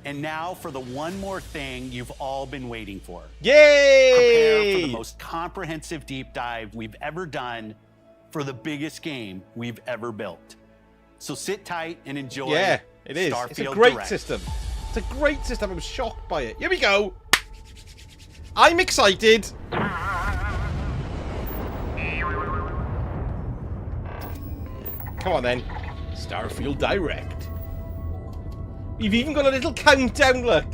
And now for the one more thing you've all been waiting for. Yay! Prepare for the most comprehensive deep dive we've ever done for the biggest game we've ever built. So sit tight and enjoy. Yeah, it is. Starfield It's a great Direct. system. It's a great system. I'm shocked by it. Here we go. I'm excited. Come on then. Starfield Direct. We've even got a little countdown, look.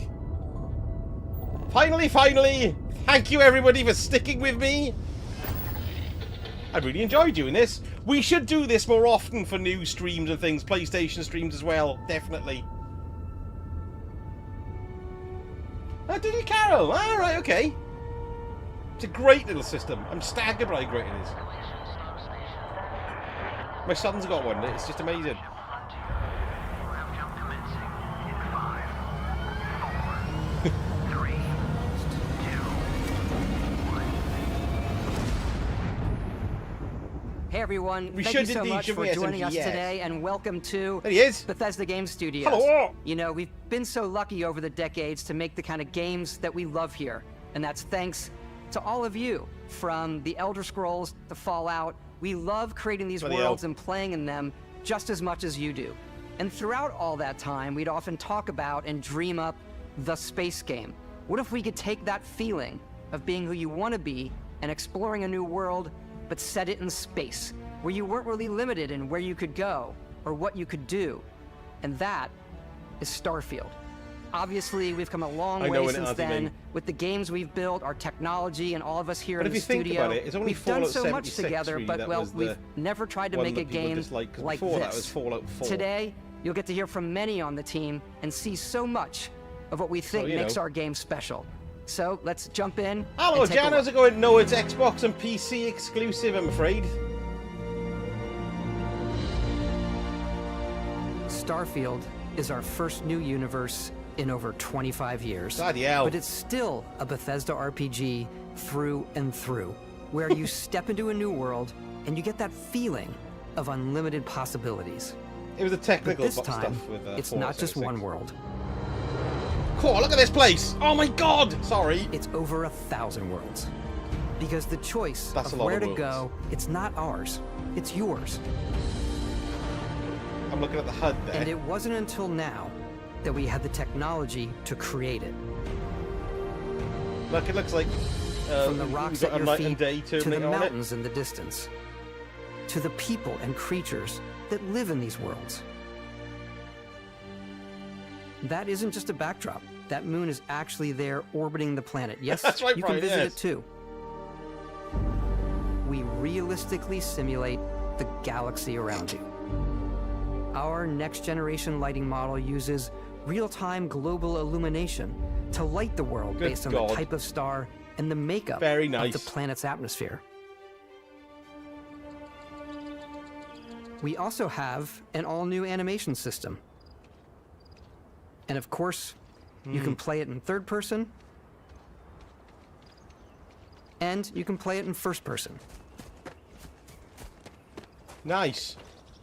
Finally. Thank you everybody for sticking with me. I really enjoyed doing this. We should do this more often for new streams and things. PlayStation streams as well. Definitely. Oh, did you, Carol? All right, okay. It's a great little system. I'm staggered by how great it is. My son's got one. It's just amazing. Hey everyone, We thank you should so indeed much give for me joining us SMG, yes. today, and welcome to There he is. Bethesda Game Studios. Hello. You know, we've been so lucky over the decades to make the kind of games that we love here, and that's thanks to all of you. From the Elder Scrolls to Fallout, we love creating these Bloody worlds hell. and playing in them just as much as you do. And throughout all that time, we'd often talk about and dream up the space game. What if we could take that feeling of being who you want to be and exploring a new world, but set it in space, where you weren't really limited in where you could go or what you could do? And that is Starfield. Obviously, we've come a long I know way what since Auntie then mean. with the games we've built, our technology, and all of us here But in if the you think studio. about it, it's only We've done Fallout so much 76 together, really but that well, was the we've never tried to one make a that people game disliked, 'cause like before this. that was Fallout 4. Today, you'll get to hear from many on the team and see so much of what we think you makes know. our game special. So let's jump in. Hello, and take a Jan. How's look. it going? No, it's Xbox and PC exclusive, I'm afraid. Starfield is our first new universe in over 25 years. Bloody hell. But it's still a Bethesda RPG through and through, where you step into a new world and you get that feeling of unlimited possibilities. It was the But technical this time, stuff with it's Fallout not just 76. one world. Cool, look at this place. Oh my god. Sorry. It's over 1,000 worlds. Because the choice That's a of lot where of to worlds. go, it's not ours. It's yours. I'm looking at the HUD there. And it wasn't until now that we had the technology to create it. Look, it looks like From the rocks we've got at a your night feet and day to the Terminator on it. mountains in the distance, to the people and creatures that live in these worlds. That isn't just a backdrop. That moon is actually there orbiting the planet. Yes, That's right, you can Brian, visit yes. it too. We realistically simulate the galaxy around you. Our next-generation lighting model uses real-time global illumination to light the world Good based on God. the type of star and the makeup Very of nice. the planet's atmosphere. We also have an all-new animation system. And of course, you can play it in third person, and you can play it in first person. Nice.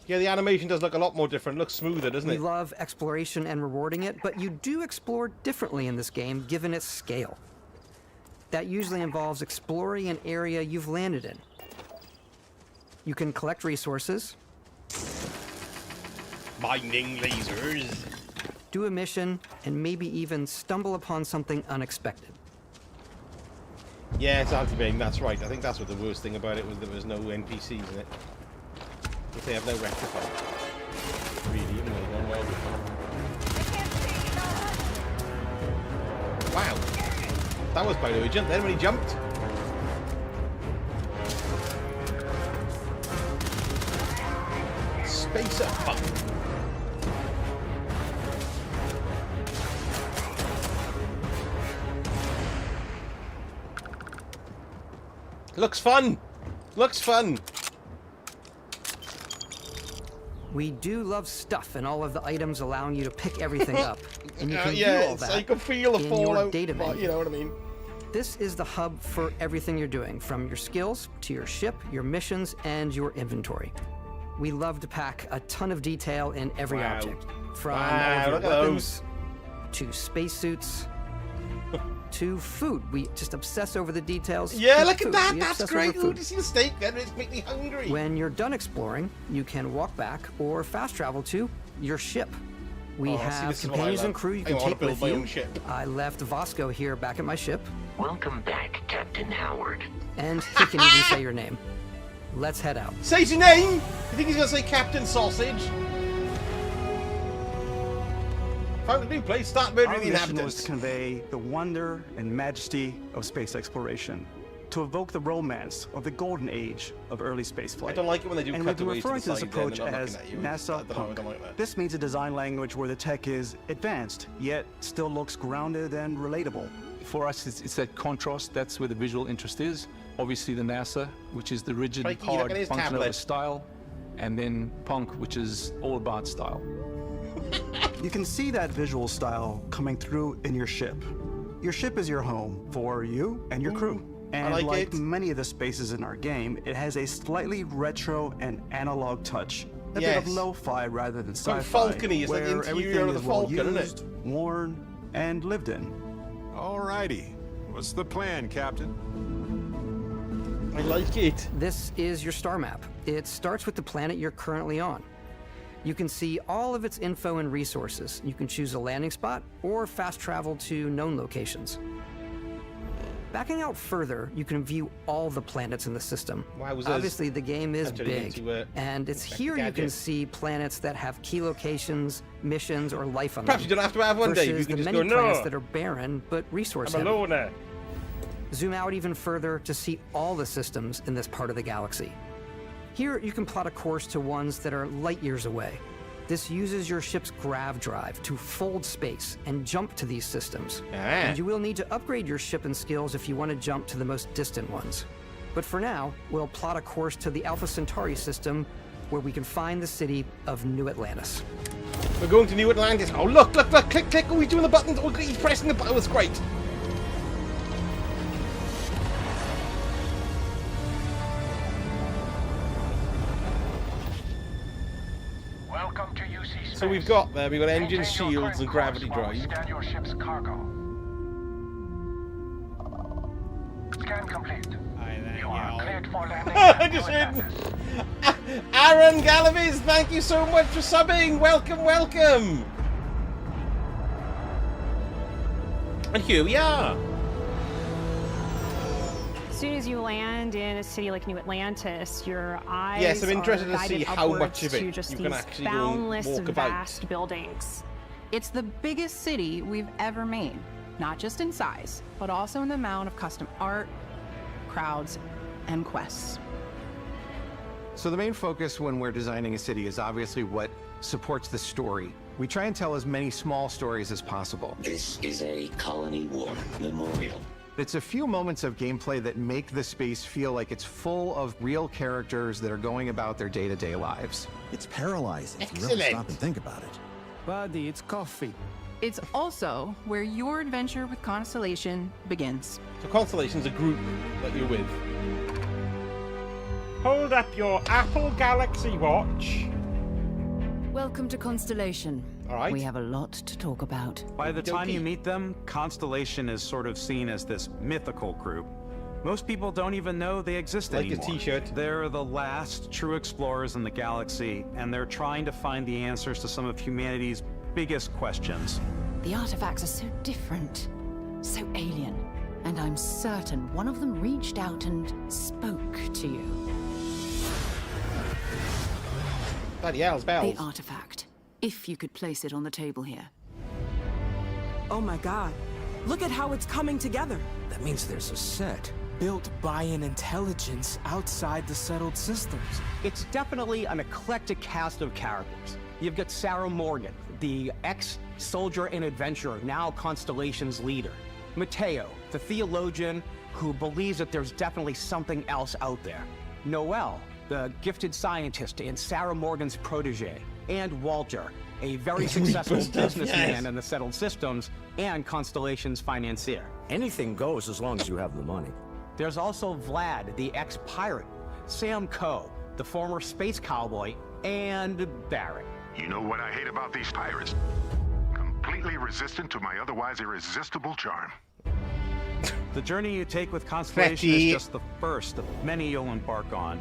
Yeah, the animation does look a lot more different. It looks smoother, doesn't We it? love exploration and rewarding it, but you do explore differently in this game given its scale. That usually involves exploring an area you've landed in. You can collect resources, Mining lasers. do a mission, and maybe even stumble upon something unexpected. Yeah, it's anti-main, that's right. I think that's what the worst thing about it was there was no NPCs in it. If they have no rectifier. Really, even though they've done well before. Wow. That was by the way jump then when he jumped. Spacer fuck. Looks fun. Looks fun. We do love stuff and all of the items allowing you to pick everything up, and you can yeah, view all it's- that I can feel the in your fallout. data but menu. you know what I mean? This is the hub for everything you're doing, from your skills to your ship, your missions, and your inventory. We love to pack a ton of detail in every Wow. object, from Wow, all of look your at weapons to spacesuits, to food. We just obsess over the details. Yeah, to look at food. that. We That's obsess great. over Ooh, food. do you see the steak there? It's making me hungry. When you're done exploring, you can walk back or fast travel to your ship. We Oh, see, have this is what I companions love. and crew you I can wanna take build with my you. own ship. I left Vasco here back at my ship, Welcome back, Captain Howard. and he can even say your name. Let's head out. Say your name! I think he's going to say Captain Sausage. Found a new place, start Our murdering the mission was inhabitants. to convey the wonder and majesty of space exploration, to evoke the romance of the golden age of early spaceflight. I don't like it when they do And we've been cutaways to the referring to this side then, approach they're not as looking at you. NASA I don't know, I Punk. don't like that. This means a design language where the tech is advanced, yet still looks grounded and relatable. For us, it's that contrast. That's where the visual interest is. Obviously, the NASA, which is the rigid, Crikey, look hard, at his functional tablet. style, and then Punk, which is all about style. You can see that visual style coming through in your ship. Your ship is your home for you and your crew. And like like it. many of the spaces in our game, it has a slightly retro and analog touch. A bit of Yes. lo-fi rather than Quite sci-fi, Falcony, it's like the where interior everything of the is well Falcon, isn't it? used, worn, and lived in. Alrighty. What's the plan, Captain? I like it. This is your star map. It starts with the planet you're currently on. You can see all of its info and resources. You can choose a landing spot or fast travel to known locations. Backing out further, you can view all the planets in the system. Wowzers. Obviously, the game is Entering big, into, and it's like a here you can gadget. see planets that have key locations, missions, or life on Perhaps them. you don't have to have one, Dave. You versus can the just many go, planets no, that are barren but resource I'm heavy. alone there. Zoom out even further to see all the systems in this part of the galaxy. Here, you can plot a course to ones that are light years away. This uses your ship's grav drive to fold space and jump to these systems. And you will need to upgrade your ship and skills if you want to jump to the most distant ones. But for now, we'll plot a course to the Alpha Centauri system, where we can find the city of New Atlantis. We're going to New Atlantis. Oh, look, look, look, click, click. Oh, he's doing the buttons. Oh, he's pressing the button. It's great. Welcome to UC Space. So we've got engines, Maintain your shields, current and gravity course while we drive. Scan your ship's cargo. Scan complete. You are cleared for landing. I at New just hit. Atlantis. Aaron Galaviz, thank you so much for subbing. Welcome, welcome. And here we are. As soon as you land in a city like New Atlantis, your eyes Yes, I'm interested are to see guided how much upwards of it to just you these can actually go and boundless, walk about. vast buildings. It's the biggest city we've ever made, not just in size, but also in the amount of custom art, crowds, and quests. So the main focus when we're designing a city is obviously what supports the story. We try and tell as many small stories as possible. This is a Colony War memorial. It's a few moments of gameplay that make the space feel like it's full of real characters that are going about their day-to-day lives. It's paralyzing if you Excellent. really stop and think about it. Buddy, it's coffee. It's also where your adventure with Constellation begins. So Constellation's a group that you're with. Hold up your Apple Galaxy Watch. Welcome to Constellation. All right. We have a lot to talk about. By the time you Okey-dokey. meet them, Constellation is sort of seen as this mythical group. Most people don't even know they exist Like his anymore. t-shirt. They're the last true explorers in the galaxy, and they're trying to find the answers to some of humanity's biggest questions. The artifacts are so different, so alien, and I'm certain one of them reached out and spoke to you. Bloody hell's bells. The artifact, if you could place it on the table here. Oh my god. Look at how it's coming together. That means there's a set built by an intelligence outside the settled systems. It's definitely an eclectic cast of characters. You've got Sarah Morgan, the ex-soldier and adventurer, now Constellation's leader. Mateo, the theologian who believes that there's definitely something else out there. Noel, the gifted scientist and Sarah Morgan's protege. And Walter, a very successful businessman in the settled systems and Constellation's financier. Anything goes as long as you have the money. There's also Vlad, the ex-pirate, Sam Coe, the former space cowboy, and Barrett. You know what I hate about these pirates? Completely resistant to my otherwise irresistible charm. The journey you take with Constellation is just the first of many you'll embark on.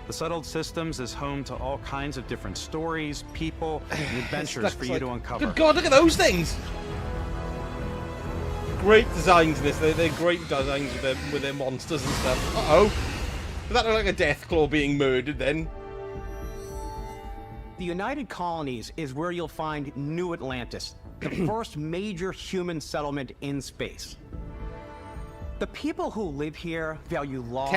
The Settled Systems is home to all kinds of different stories, people, and adventures for you to uncover. Good God, look at those things! Great designs in this. They're great designs with their monsters and stuff. Uh-oh. Does that look like a Deathclaw being murdered then? The United Colonies is where you'll find New Atlantis, the first major human settlement in space. The people who live here value law,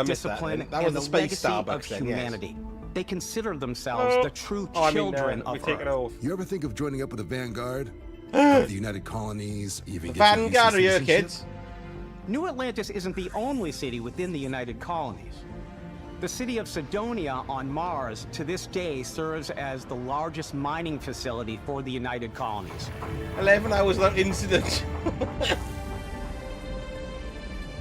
discipline, that was and the the space legacy Starbucks of then, yes. humanity. They consider themselves the true children of Earth. You ever think of joining up with the Vanguard? Of the United Colonies, even The Vanguard are your kids. New Atlantis isn't the only city within the United Colonies. The city of Sidonia on Mars to this day serves as the largest mining facility for the United Colonies. 11 hours that incident.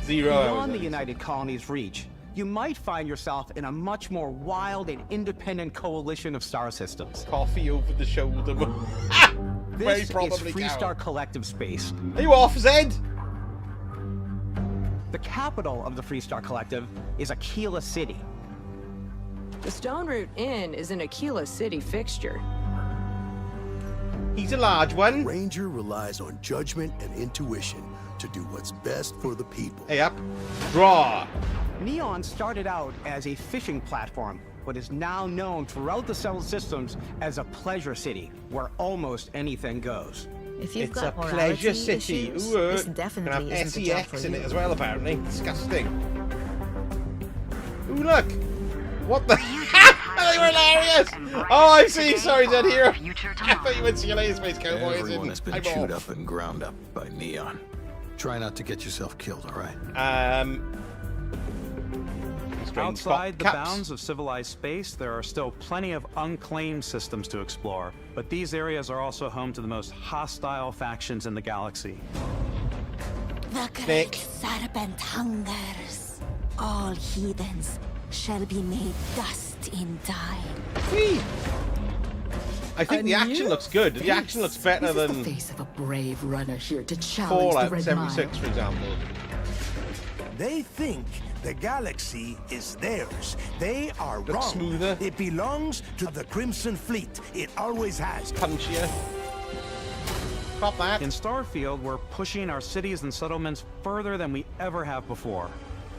0 hours. Beyond the United Colonies' reach, you might find yourself in a much more wild and independent coalition of star systems. Coffee over the shoulder. This is Freestar Collective Space. Are you off, Zed? The capital of the Freestar Collective is Aquila City. The Stone Root Inn is an Aquila City fixture. He's a large one. Ranger relies on judgment and intuition to do what's best for the people. Hey, up. Draw. Neon started out as a fishing platform, but is now known throughout the Settled Systems as a pleasure city, where almost anything goes. If you've It's got a pleasure city. issues, Ooh, this gonna definitely have isn't a job for SEX in you. it as well, apparently. Disgusting. Ooh, look. What the? They were hilarious. Oh, I see. Sorry, Zed here. I thought you went see you later, Space Cowboys. Everyone has been I'm chewed off. up and ground up by Neon. Try not to get yourself killed, all right? Outside the bounds of civilized space, there are still plenty of unclaimed systems to explore, but these areas are also home to the most hostile factions in the galaxy. The great serpent hungers. All heathens shall be made dust in time. I think the action looks good. The action looks better This is than the face of a brave runner here to challenge the Fallout Red 76, Mile. for example. They think the galaxy is theirs. They are Looks wrong. smoother. It belongs to the Crimson Fleet. It always has. Punchier. Pop that. In Starfield, we're pushing our cities and settlements further than we ever have before.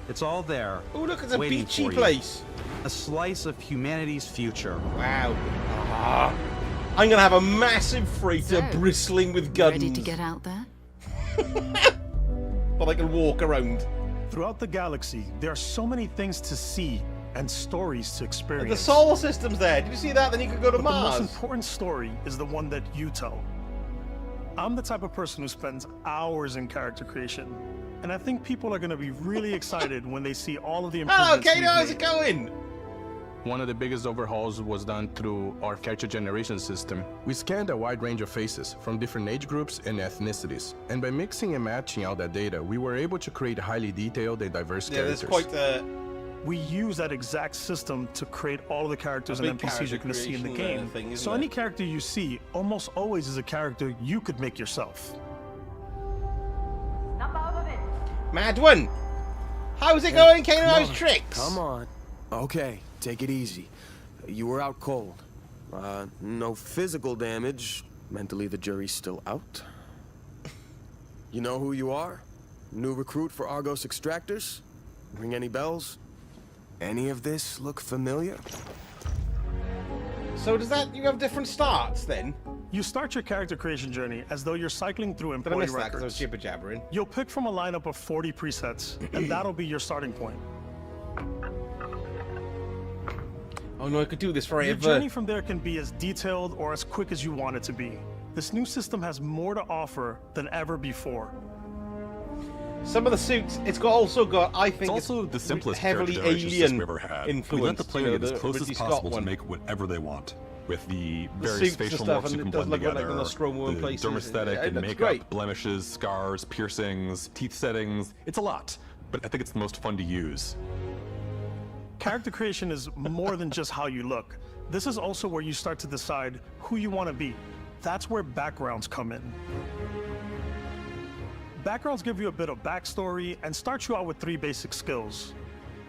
It's all there. Oh, look, it's a waiting beachy for you. place. A slice of humanity's future. Wow. Ah. I'm gonna have a massive freighter So, bristling with guns. Ready to get out there? But I can walk around. Throughout the galaxy, there are so many things to see and stories to experience. The solar system's there. Did you see that? Then you could go to But Mars. the most important story is the one that you tell. I'm the type of person who spends hours in character creation, and I think people are going to be really excited when they see all of the Hello, improvements Kato. How's we've it going? One of the biggest overhauls was done through our character generation system. We scanned a wide range of faces from different age groups and ethnicities. And by mixing and matching all that data, we were able to create highly detailed and diverse characters. We use that exact system to create all of the characters and big NPCs you're going to see in the creation game. thing, isn't So it? any character you see almost always is a character you could make yourself. Mad one. How's it going, Kato? How's tricks? Come on. Okay, take it easy. You were out cold. No physical damage. Mentally, the jury's still out. You know who you are? New recruit for Argos Extractors? Ring any bells? Any of this look familiar? So does that, you have different starts then? You start your character creation journey as though you're cycling through Did I employee miss that 'cause I records. was jibber-jabbering? You'll pick from a lineup of 40 presets, and that'll be your starting point. Oh no, I could do this Your forever. journey from there can be as detailed or as quick as you want it to be. This new system has more to offer than ever before. Some of the suits, also got, I think, It's also the simplest heavily character generation alien system we've ever had. influence. We let the player you know, get as the close Ridley as Scott possible to one. make whatever they want. With the The various suits and facial stuff, marks you and can it does blend look like together, the Nostromo in the places. dermesthetic Yeah, and it looks makeup, great. blemishes, scars, piercings, teeth settings. It's a lot, but I think it's the most fun to use. Character creation is more than just how you look. This is also where you start to decide who you want to be. That's where backgrounds come in. Backgrounds give you a bit of backstory and start you out with 3 basic skills.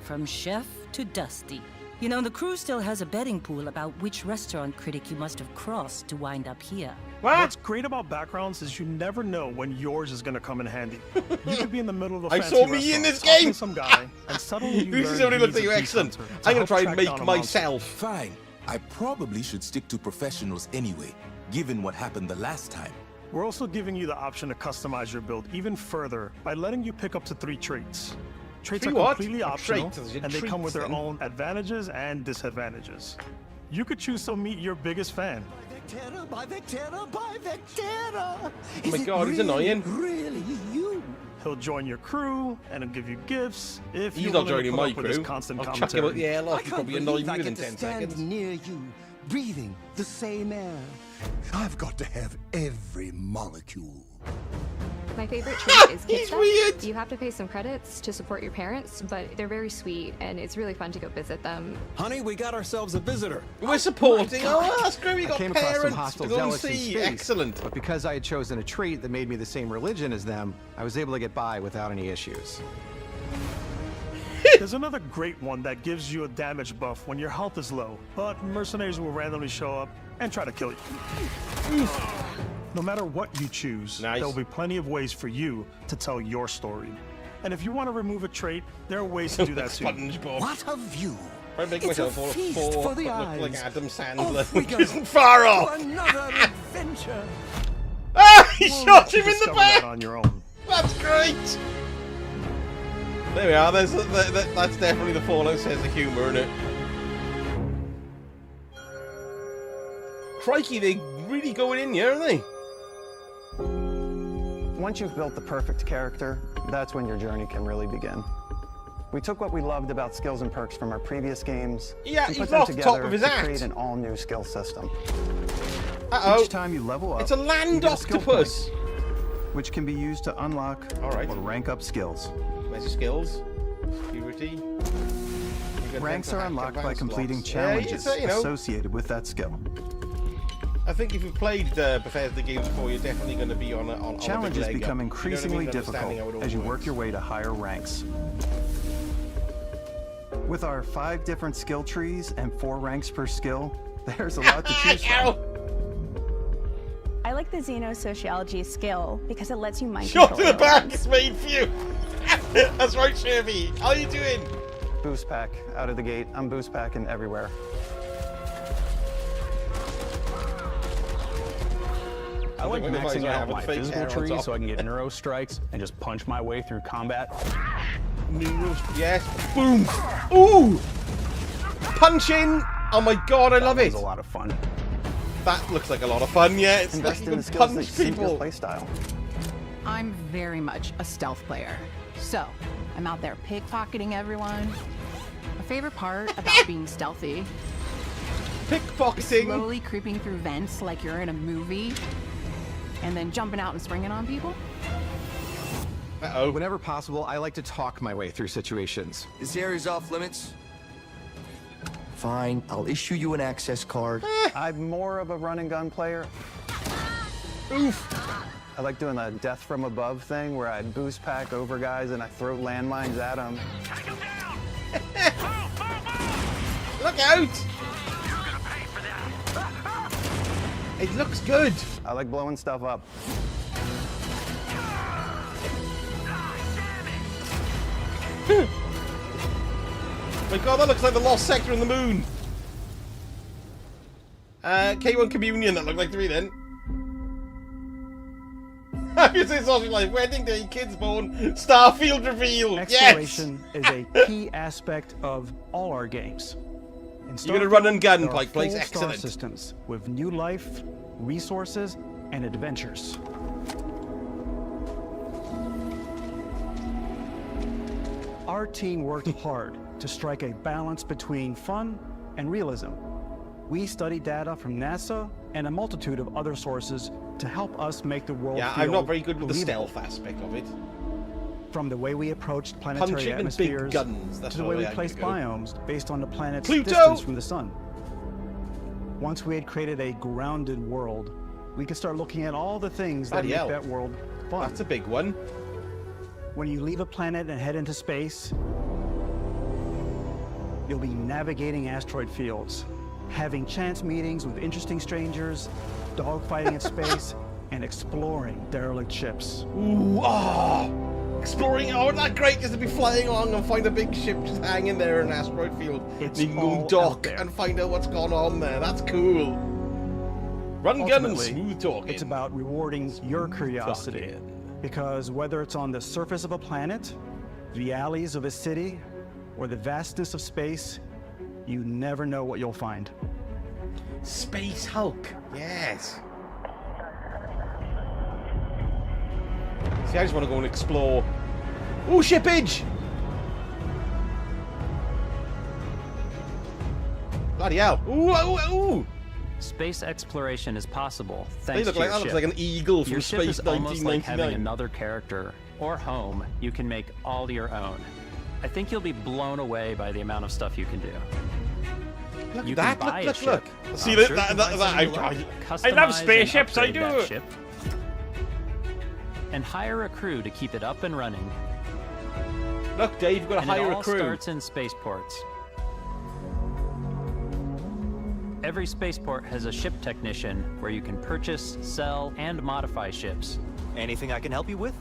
From chef to Dusty. You know, the crew still has a betting pool about which restaurant critic you must have crossed to wind up here. What's great about backgrounds is you never know when yours is going to come in handy. You could be in the middle of a I fancy saw me in this restaurant, talking game! to some guy, and suddenly you This is learn only looks he's like a you beast excellent. hunter to I'm gonna help try and track make down a monster. myself. Fine. I probably should stick to professionals anyway, given what happened the last time. We're also giving you the option to customize your build even further by letting you pick up to 3 traits. Traits 3 are what? completely A optional, trait, and they come with their then. own advantages and disadvantages. You could choose to meet your biggest fan. By Vectera, by Vectera! Oh my god, he's annoying. Really you? He'll join your crew and he'll give you gifts if He's you're not willing to joining put my up with his crew. constant I'll chuck him commentary. up the airlock. I He'll can't probably annoy believe me I within get 10 to stand seconds. near you, breathing the same air. I've got to have every molecule. My favorite trait is Kid He's Stuff. weird. You have to pay some credits to support your parents, but they're very sweet, and it's really fun to go visit them. Honey, we got ourselves a visitor. We're supporting. Oh, that's great. We I got came across some parents hostile to go and zealots in see. space, Excellent. But because I had chosen a trait that made me the same religion as them, I was able to get by without any issues. There's another great one that gives you a damage buff when your health is low, but mercenaries will randomly show up and try to kill you. No matter what you choose, Nice. there will be plenty of ways for you to tell your story. And if you want to remove a trait, there are ways to do that too. SpongeBob. What a view! If I make It's a myself all feast four, for the look eyes. like Adam Off Sandler, we which go isn't far to off. another adventure. Ah, he We'll shot let you him in the discover back. that on your own. That's great. There we are. That's definitely the Fallout sense of humour, isn't it? Crikey, they really going in here, aren't they? Once you've built the perfect character, that's when your journey can really begin. We took what we loved about skills and perks from our previous games Yeah, and he's put them off the top together of his to act. create an all-new skill system. Uh-oh. Each time you level up, It's a you land get a skill octopus. point, which can be used to unlock or rank up skills. Where's your skills? Security. Ranks are unlocked by completing Yeah, challenges you know. associated with that skill. I think if you've played Bethesda games before, you're definitely going to be on a Challenges big leg become up. increasingly You know what I mean? Understanding how it difficult all as you works. work your way to higher ranks. With our 5 different skill trees and 4 ranks per skill, there's a lot to choose from. I like the xenosociology skill because it lets you mind Shot control to the your back, weapons. it's made for you. That's right, Sherby. How are you doing? Boost pack out of the gate. I'm boost packing everywhere. I like Wonder if I maxing out have a my fake physical hair on tree top. so I can get neuro strikes and just punch my way through combat. Yes. Boom. Ooh. Punching. Oh my god, I love it. That was a lot of fun. That looks like a lot of fun, yeah. It's Invest like in you the can skills that punch suit your people. playstyle. I'm very much a stealth player. So, I'm out there pickpocketing everyone. My favorite part about being stealthy Pickpocketing. slowly creeping through vents like you're in a movie, and then jumping out and springing on people. Uh-oh. Whenever possible, I like to talk my way through situations. This area's off limits. Fine, I'll issue you an access card. I'm more of a run and gun player. Oof. I like doing the death from above thing where I boost pack over guys and I throw landmines at them. Look out. It looks good. I like blowing stuff up. My god, that looks like the lost sector in the moon. K1 Communion, that looked like to me then. Happy Social Life, wedding day, kids born, Starfield reveal. Exploration Yes! is a key aspect of all our games. In You're gonna run and gun, there are Pike Place, full star excellent. systems with new life, resources, and adventures. Our team worked hard to strike a balance between fun and realism. We studied data from NASA and a multitude of other sources to help us make the world Yeah, feel I'm not very good with the believable. stealth aspect of it. From the way we approached planetary Punching and big atmospheres guns, that's to the what way we I placed go. biomes based on the planet's Pluto! distance from the sun. Once we had created a grounded world, we can start looking at all the things that Bloody make hell. that world fun. That's a big one. When you leave a planet and head into space, you'll be navigating asteroid fields, having chance meetings with interesting strangers, dogfighting in space, and exploring derelict ships. Ooh, exploring, isn't that great just to be flying along and find a big ship just hanging there in an asteroid field. It's you can all go dock out there. and find out what's going on there. That's cool. Run, gun, and Ultimately, smooth talking. It's about rewarding your curiosity. talking. Because whether it's on the surface of a planet, the alleys of a city, or the vastness of space, you never know what you'll find. Space Hulk. Yes. See, I just want to go and explore. Ooh, shippage! Bloody hell. Ooh, ooh, ooh! Space exploration is possible They thanks look to like, your that looks ship. like an eagle from Your ship Space is almost like having 1999. another character or home you can make all your own. I think you'll be blown away by the amount of stuff you can do. Look You at can that, buy look, a look. ship. See, I'm that, sure that, you that, can that, find something I like love customize spaceships, and I do. upgrade that ship, and hire a crew to keep it up and running. Look, Dave, you've got to And hire it a all crew. starts in spaceports. Every spaceport has a ship technician where you can purchase, sell, and modify ships. Anything I can help you with?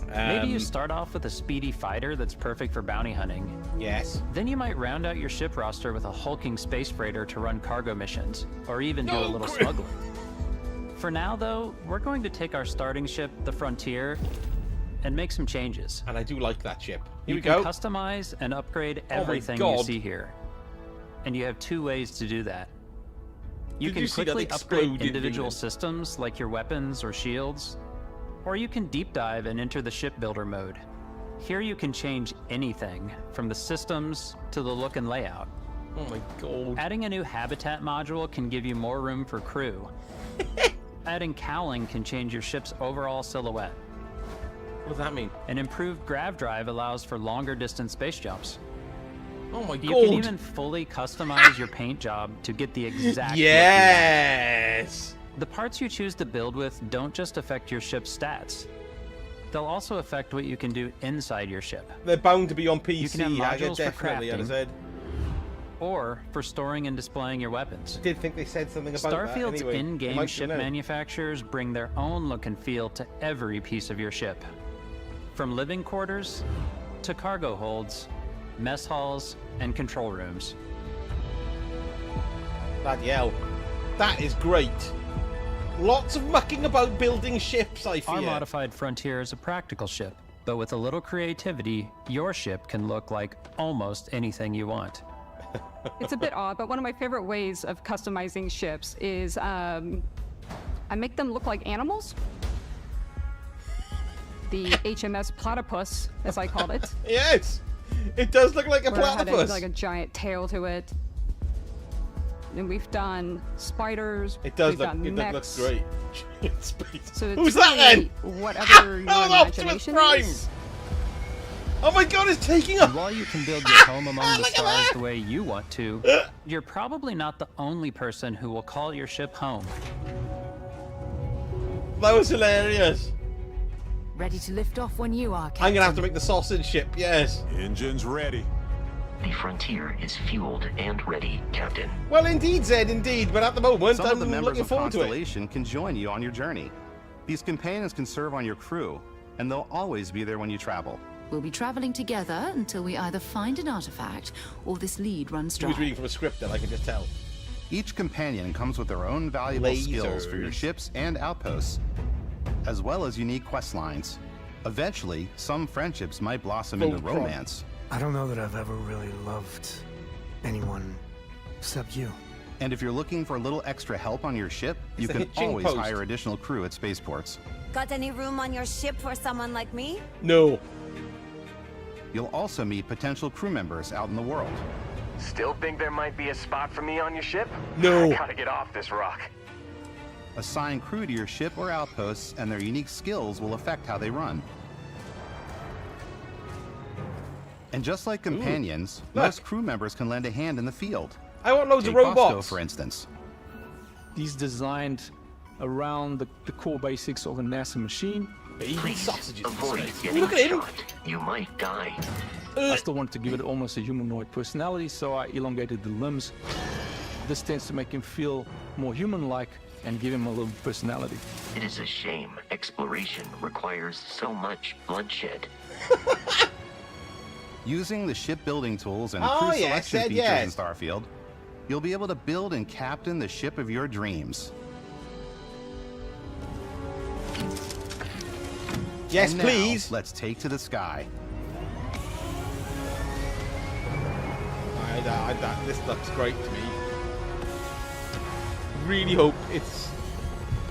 Maybe you start off with a speedy fighter that's perfect for bounty hunting. Yes. Then you might round out your ship roster with a hulking space freighter to run cargo missions, or even do a little smuggling. For now, though, we're going to take our starting ship, the Frontier, and make some changes. And I do like that ship. Here You we can go. customize and upgrade Oh my everything you God. see here. And you have two ways to do that. You Did can you see that quickly upgrade exploded individual unit? systems like your weapons or shields, or you can deep dive and enter the shipbuilder mode. Here you can change anything, from the systems to the look and layout. Oh my god. Adding a new habitat module can give you more room for crew. Adding cowling can change your ship's overall silhouette. What does that mean? An improved grav drive allows for longer distance space jumps. Oh my You god. can even fully customize your paint job to get the exact look you Yes. want. The parts you choose to build with don't just affect your ship's stats. They'll also affect what you can do inside your ship. They're bound to be on PC. You can have I modules for definitely, as I crafting, said. or for storing and displaying your weapons. I did think they said something about that. Starfield's Anyway, they in-game might ship know. manufacturers bring their own look and feel to every piece of your ship. From living quarters to cargo holds, mess halls, and control rooms. Bloody hell. That is great. Lots of mucking about building ships, I fear. Our modified Frontier is a practical ship, but with a little creativity, your ship can look like almost anything you want. It's a bit odd, but one of my favorite ways of customizing ships is I make them look like animals. The HMS Platypus, as I called it. Yes! It does look like a where it had platypus. like a giant tail to it. And we've done spiders. It does we've look, done it mechs. looks great. Space. So it's Who's that then? really whatever your Oh, Optimus imagination Prime! is. Oh my god, it's taking up! And while you can build your home among the stars the way you want to, you're probably not the only person who will call your ship home. That was hilarious. Ready to lift off when you are, Captain. I'm gonna have to make the sausage ship, yes. Engines ready. The Frontier is fueled and ready, Captain. Well, indeed, Zed, indeed, but at the moment, Some of the I'm members looking of forward to it. Constellation can join you on your journey. These companions can serve on your crew, and they'll always be there when you travel. We'll be traveling together until we either find an artifact or this lead runs He dry. was reading from a script that I can just tell. Each companion comes with their own valuable skills for your Lasers. ships and outposts, as well as unique quest lines. Eventually, some friendships might blossom into Voltron. romance. I don't know that I've ever really loved anyone except you. And if you're looking for a little extra help on your ship, you the can hitching always post. hire additional crew at spaceports. Got any room on your ship for someone like me? No. You'll also meet potential crew members out in the world. Still think there might be a spot for me on your ship? No. I gotta get off this rock. Assign crew to your ship or outposts, and their unique skills will affect how they run. And just like companions, Look. most crew members can lend a hand in the field. I want loads of Take Bosco, robots. for instance. He's designed around the core basics of a NASA machine. Baby sausages. Avoid Look getting at him. shot. You might die. I still wanted to give it almost a humanoid personality, so I elongated the limbs. This tends to make him feel more human-like and give him a little personality. It is a shame exploration requires so much bloodshed. Using the shipbuilding tools and Oh, crew yes, selection said features yes. in Starfield, you'll be able to build and captain the ship of your dreams. Yes, And now, please. let's take to the sky. This looks great to me. Really hope it's.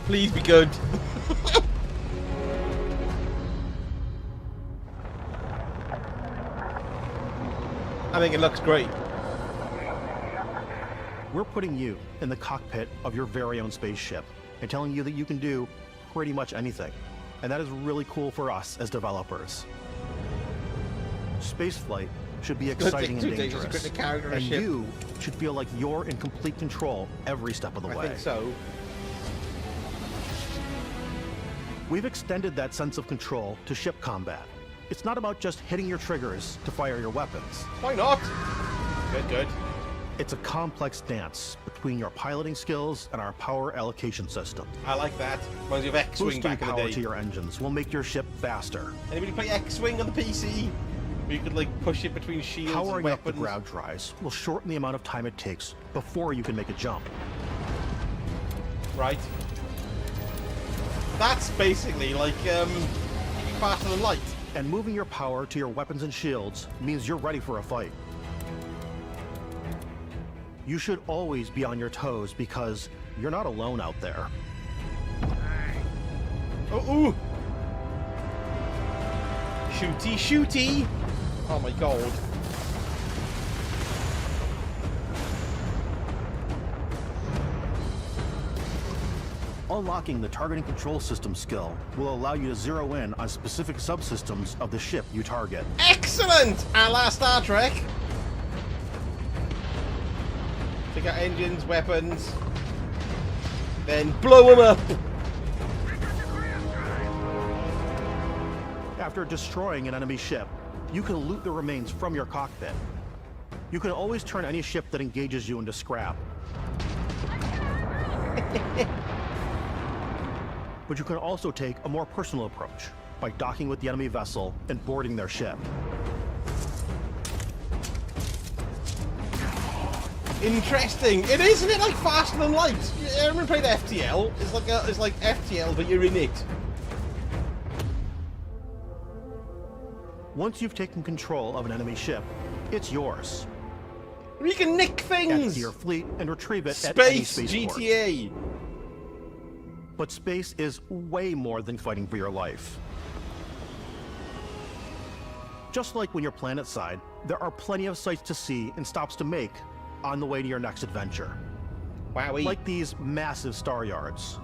Please be good. I think it looks great. We're putting you in the cockpit of your very own spaceship and telling you that you can do pretty much anything. And that is really cool for us as developers. Spaceflight should be exciting and dangerous, and you should feel like you're in complete control every step of the way. I think so. We've extended that sense of control to ship combat. It's not about just hitting your triggers to fire your weapons. Why not? Good, good. It's a complex dance between your piloting skills and our power allocation system. I like that. Reminds me of X-Wing back in the power day. to your engines will make your ship faster. Anybody play X-Wing on the PC? Where you could like push it between shields Powering and up the weapons. ground drives will shorten the amount of time it takes before you can make a jump. Right. That's basically like faster than light. And moving your power to your weapons and shields means you're ready for a fight. You should always be on your toes because you're not alone out there. Oh, ooh! Shooty, shooty! Oh my god. Unlocking the targeting control system skill will allow you to zero in on specific subsystems of the ship you target. Excellent! A la Star Trek. Take out engines, weapons, then blow them up. After destroying an enemy ship, you can loot the remains from your cockpit. You can always turn any ship that engages you into scrap. But you can also take a more personal approach by docking with the enemy vessel and boarding their ship. Interesting. It is, isn't it? Like faster than light. Everyone played FTL. It's like FTL, but you're in it. Once you've taken control of an enemy ship, it's yours. You can nick things. Add to your fleet and retrieve it Space, at any spaceport. GTA. But space is way more than fighting for your life. Just like when you're planetside, there are plenty of sights to see and stops to make on the way to your next adventure. Wowee. Like these massive star yards.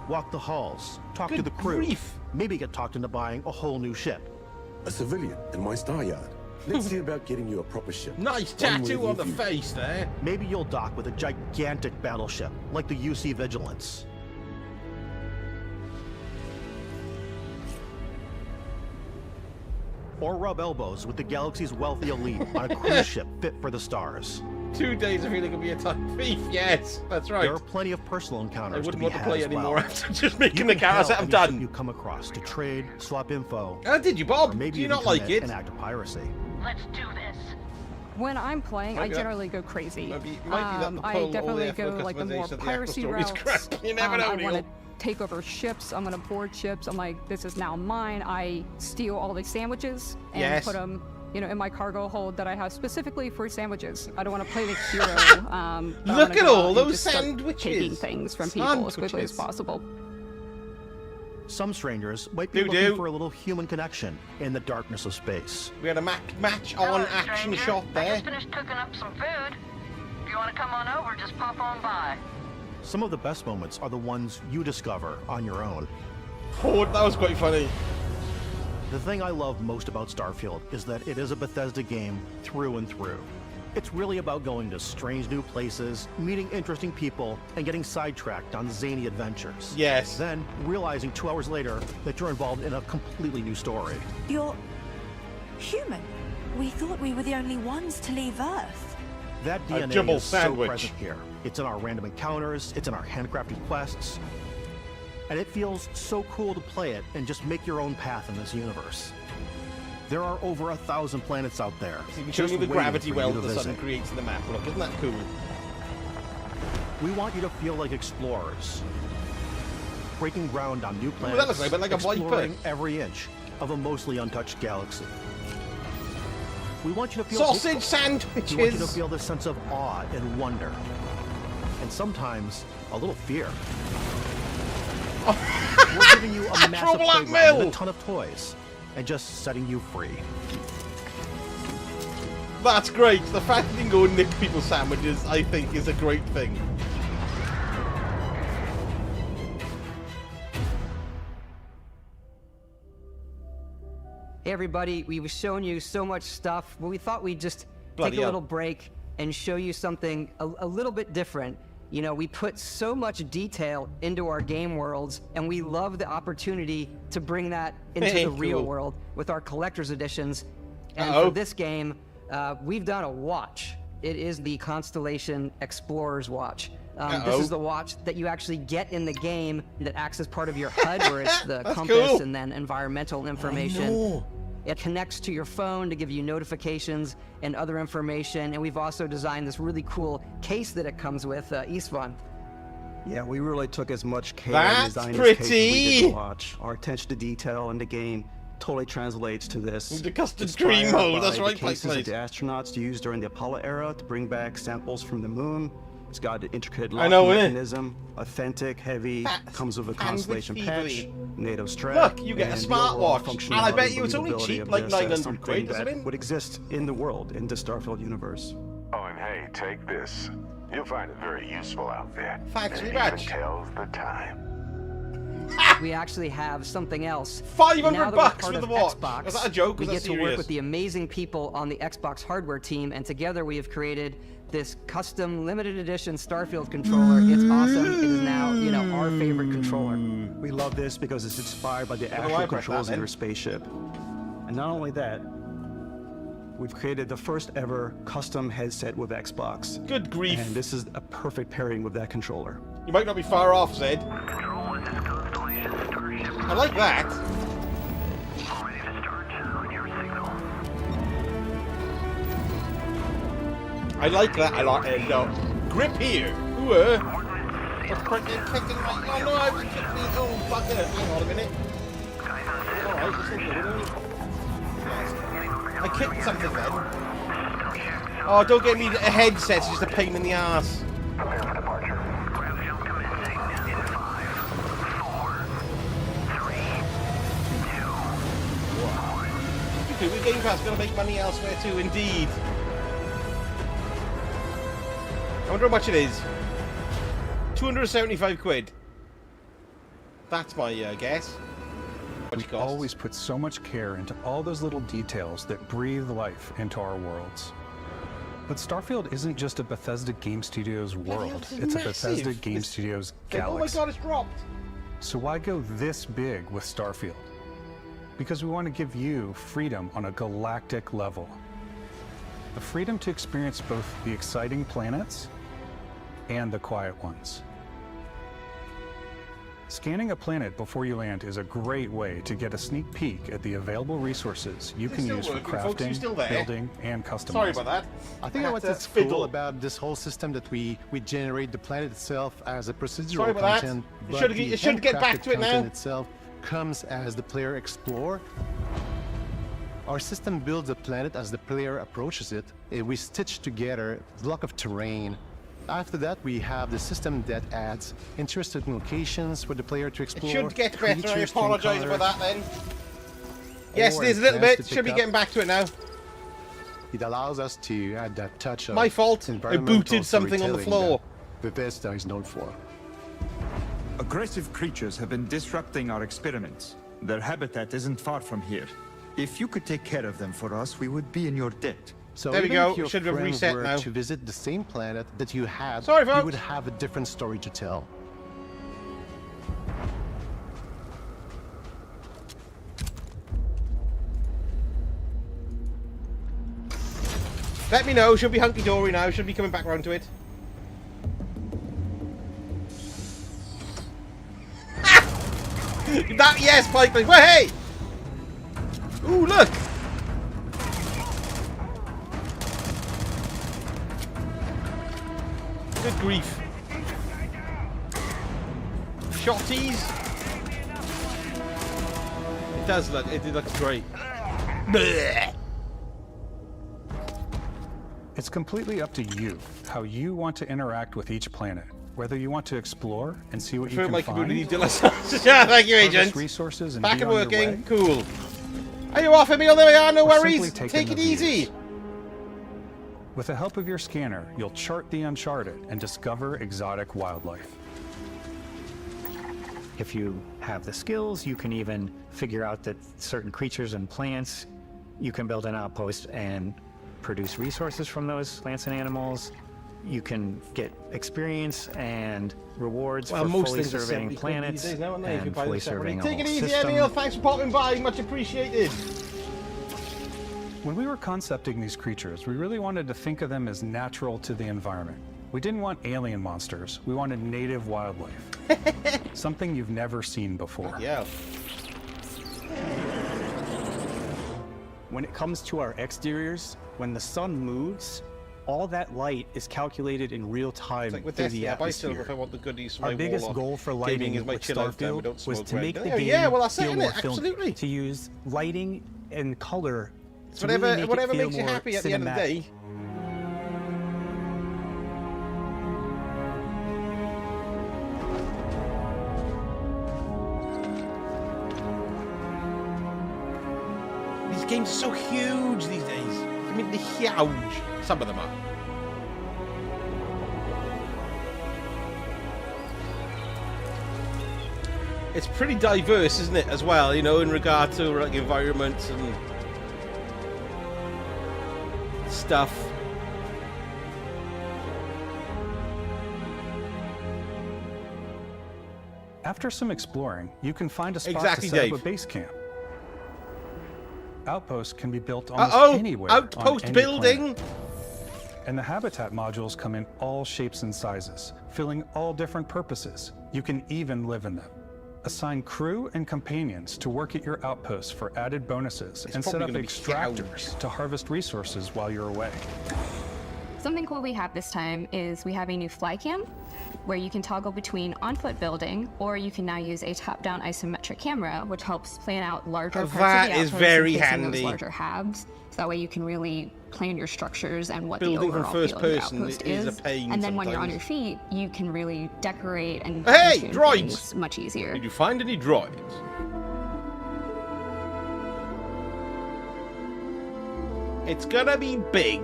Walk the halls, talk to the crew, maybe get talked into buying a whole new ship. A civilian in my star yard. Let's see about getting you a proper ship. Nice tattoo on the face there. Maybe you'll dock with a gigantic battleship like the UC Vigilance. Or rub elbows with the galaxy's wealthy elite on a cruise ship fit for the stars. 2 days of feeling could be a time thief. Yes, that's right. There are plenty of personal encounters I wouldn't to be want to had play as anymore well. after just making You the can cars hail that I'm any done. ship you come across to trade, swap info. Did you, Bob? Or maybe Do you even not like commit it? an act of piracy. Let's do this. When I'm playing, Might I be generally go crazy. might be that the I pull, all definitely the go effort like the more customization of the piracy actual story's routes. crap. You never know, I want Neil. to take over ships. I'm going to board ships. I'm like, this is now mine. I steal all the sandwiches and Yes. put them, in my cargo hold that I have specifically for sandwiches. I don't want to play the hero. But I'm Look gonna at go all out and those just start sandwiches. Taking things from people as quickly as Sandwiches. possible. Some strangers might be looking for a little human connection in the darkness of space. We had a match on action shot I there. just finished cooking up some food. If you want to come on over, just pop on by. Some of the best moments are the ones you discover on your own. Oh, that was quite funny. The thing I love most about Starfield is that it is a Bethesda game through and through. It's really about going to strange new places, meeting interesting people, and getting sidetracked on zany adventures. Yes. Then realizing 2 hours later that you're involved in a completely new story. You're human. We thought we were the only ones to leave Earth. That DNA is so present here. It's in our random encounters, it's in our handcrafted quests, and it feels so cool to play it and just make your own path in this universe. There are over 1,000 planets out there. So you can show me the gravity well that the sun creates in the map. Look, isn't that cool? We want you to feel like explorers, breaking ground on new planets, that looks like a bit like a exploring viper. every inch of a mostly untouched galaxy. We want you to feel sausage hopeful. sandwiches. We want you to feel this sense of awe and wonder, and sometimes a little fear. We're giving you a massive playground with a ton of toys, and just setting you free. That's great. The fact that you can go and nick people's sandwiches, I think, is a great thing. Hey everybody, we've shown you so much stuff, but we thought we'd just Bloody take a hell. little break and show you something a little bit different. You know, we put so much detail into our game worlds, and we love the opportunity to bring that into the real world with our collector's editions. And for this game, we've done a watch. It is the Constellation Explorer's Watch. This is the watch that you actually get in the game that acts as part of your HUD, where it's the compass and then environmental information. It connects to your phone to give you notifications and other information. And we've also designed this really cool case that it comes with, Istvan. Yeah, we really took as much care That's in designing this case as we did pretty. the watch. Our attention to detail in the game totally translates to this. The custom Inspired dream mode, that's by right, the cases Plate. that the astronauts used during the Apollo era to bring back samples from the moon. It's got an intricate I know, locking innit? mechanism, authentic, heavy, comes with a hands Constellation with patch, thievery. NATO strap. Look, you get a and the overall smartwatch, and I bet you it's only functionality cheap, of like this 900 something quid or that something. would exist in the world, in the Starfield universe. Oh, and hey, take this. You'll find it very useful out there. Thanks and very it even much. tells the time. We actually have something else. 500 Now that we're bucks part for of the watch. Xbox, Was that a joke? We Was get that to work serious? with the amazing people on the Xbox hardware team, and together we have created this custom limited edition Starfield controller. It's awesome. It is now, you know, our favorite controller. We love this because it's inspired by the actual controls in our spaceship. And not only that, we've created the first ever custom headset with Xbox. Good grief. And this is a perfect pairing with that controller. You might not be far off, Zed. I like that. I like that. I like it. No. Grip here. Ooh, oh no, I was kicked me. Oh, fuck it. Hang on a minute. Alright, this is good. I kicked something then. Oh, don't get me a headset. It's just a pain in the ass. The Game Pass is going to make money elsewhere too, indeed. I wonder how much it is. 275 quid. That's my guess. We always put so much care into all those little details that breathe life into our worlds. But Starfield isn't just a Bethesda Game Studios world. It's a Bethesda Game Studios galaxy. Oh my god, it's dropped. So why go this big with Starfield? Because we want to give you freedom on a galactic level. The freedom to experience both the exciting planets and the quiet ones. Scanning a planet before you land is a great way to get a sneak peek at the available resources you can use for crafting, building, and customizing. Sorry about that. I think what's cool about this whole system that we generate the planet itself as a procedural Sorry about content. that. But You should get back to it now. content itself comes as the player explores. Our system builds a planet as the player approaches it. We stitch together a block of terrain. After that, we have the system that adds interesting locations for the player to It explore. should get better. I creatures to apologise encounter, for that then. Yes, or it is a little plants bit. to Should be pick getting up. back to it now. It allows us to add that touch of My fault. I environmental booted something on the storytelling floor. that Bethesda is known for. Aggressive creatures have been disrupting our experiments. Their habitat isn't far from here. If you could take care of them for us, we would be in your debt. So there we even go. if your Should have friends reset were now. to visit the same planet that you had, Sorry, you folks. would have a different story to tell. Let me know. Should be hunky-dory now. Should be coming back around to it. That, yes, Piper. Well, hey! Ooh, look! Good grief. Shotties. It does look, it looks great. Blech. It's completely up to you how you want to interact with each planet. Whether you want to explore and see what you can my find, community yeah, thank you, harvest Agent. resources and Back be and on your working. way, Cool. Are you off, Emil? There we are. No or simply worries. take Take in it the easy. views. With the help of your scanner, you'll chart the uncharted and discover exotic wildlife. If you have the skills, you can even figure out that certain creatures and plants, you can build an outpost and produce resources from those plants and animals. You can get experience and rewards for fully surveying planets and fully surveying a whole Take it easy, system. Emil. Thanks for popping by. Much appreciated. When we were concepting these creatures, we really wanted to think of them as natural to the environment. We didn't want alien monsters. We wanted native wildlife. Something you've never seen before. Yeah. When it comes to our exteriors, when the sun moves, all that light is calculated in real time Like with through this, the I buy atmosphere. silver if I want the goodies from Our my biggest Warlock. goal for Gaming lighting is my with chill out time. We Starfield don't was smoke to right make now. the Yeah, game yeah, well, that's feel it, more innit? filmed. Absolutely. To use lighting and color It's to really make it whatever feel makes you more happy at the end of the cinematic. day. These games are so huge these days. I mean, they're huge. Some of them are. It's pretty diverse, isn't it, as well, you know, in regard to like environments and stuff. After some exploring, you can find a spot Exactly, to set Dave. up a base camp. Outposts can be built almost anywhere. Outpost on any building. planet. And the habitat modules come in all shapes and sizes, filling all different purposes. You can even live in them. Assign crew and companions to work at your outposts for added bonuses, and set probably up gonna be extractors to harvest resources while you're away. Something cool we have this time is we have a new fly cam where you can toggle between on-foot building, or you can now use a top-down isometric camera, which helps plan out larger parts That of the is outpost very and placing handy. those larger halves. So that way you can really plan your structures and what Building the from overall first feel of your person outpost is is. a pain And then when you're on your sometimes. feet, you can really decorate and Hey, tune droids! things much easier. Did you find any droids? It's gonna be big.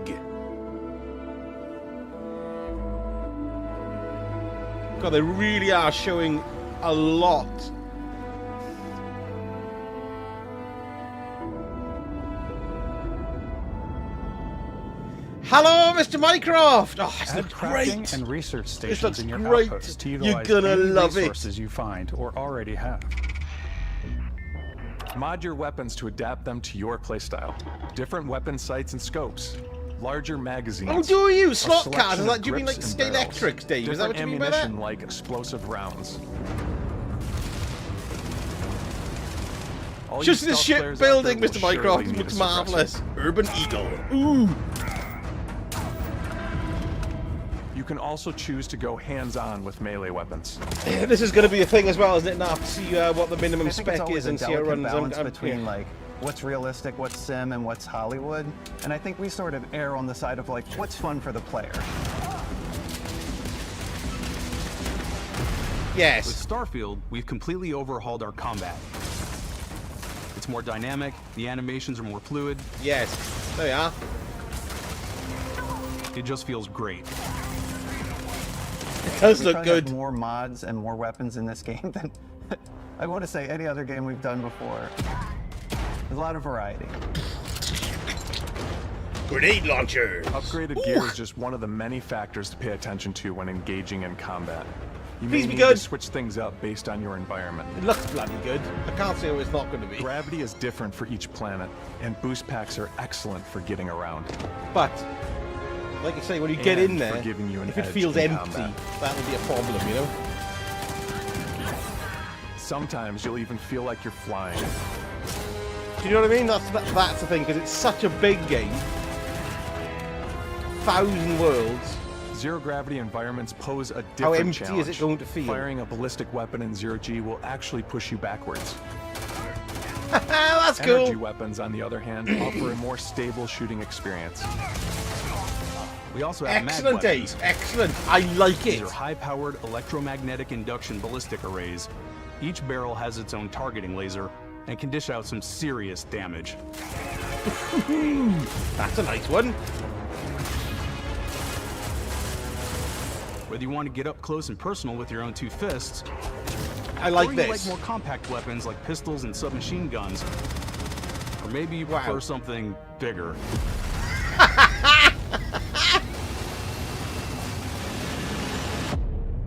God, they really are showing a lot. Hello, Mr. Mycroft! Oh, this Add looks crafting great! and research This stations looks in your great! outposts to You're utilize gonna any love it! resources you find or already have. Mod your weapons to adapt them to your playstyle. Different weapon sights and scopes. Larger magazines. Oh, do you? a Slot selection cards? of Like, do you mean grips like and Scale barrels. Electrics, Dave? Is that what you mean by that? Different ammunition like explosive rounds. All you Just the stealth ship players out building, there Mr. will surely Mycroft. need a Looks suppressor. marvelous. Urban Eagle. Ooh. You can also choose to go hands-on with melee weapons. This is going to be a thing as well, isn't it? Now to see what the minimum I think it's spec always is a and see how it delicate runs. balance between like what's realistic, what's sim, and what's Hollywood. And I think we sort of err on the side of like what's fun for the player. Yes. With Starfield, we've completely overhauled our combat. It's more dynamic, the animations are more fluid. Yes, there we are. It just feels great. It does We look probably have good. more mods and more weapons in this game than I want to say any other game we've done before. There's a lot of variety. Grenade launchers! Upgraded gear is just one of the many factors to pay attention to when engaging in combat. You may Please be need good. to switch things up based on your environment. It looks bloody good. I can't say it's not going to be. Gravity is different for each planet, and boost packs are excellent for getting around. But, like I say, when you get And in there, for giving you an if it edge feels in empty, combat. that'll be a problem, you know? Sometimes you'll even feel like you're flying. Do you know what I mean? That's the thing, because it's such a big game. 1,000 worlds. Zero gravity environments pose a different How empty challenge. is it going to feel? Firing a ballistic weapon in zero G will actually push you backwards. That's cool. Energy weapons, on the other hand, offer a more stable shooting experience. We also have Excellent, mag weapons. Dave. Excellent. I like These it. are high-powered electromagnetic induction ballistic arrays. Each barrel has its own targeting laser and can dish out some serious damage. That's a nice one. Whether you want to get up close and personal with your own two fists, I like or you this. like more compact weapons like pistols and submachine guns, or maybe you prefer something bigger.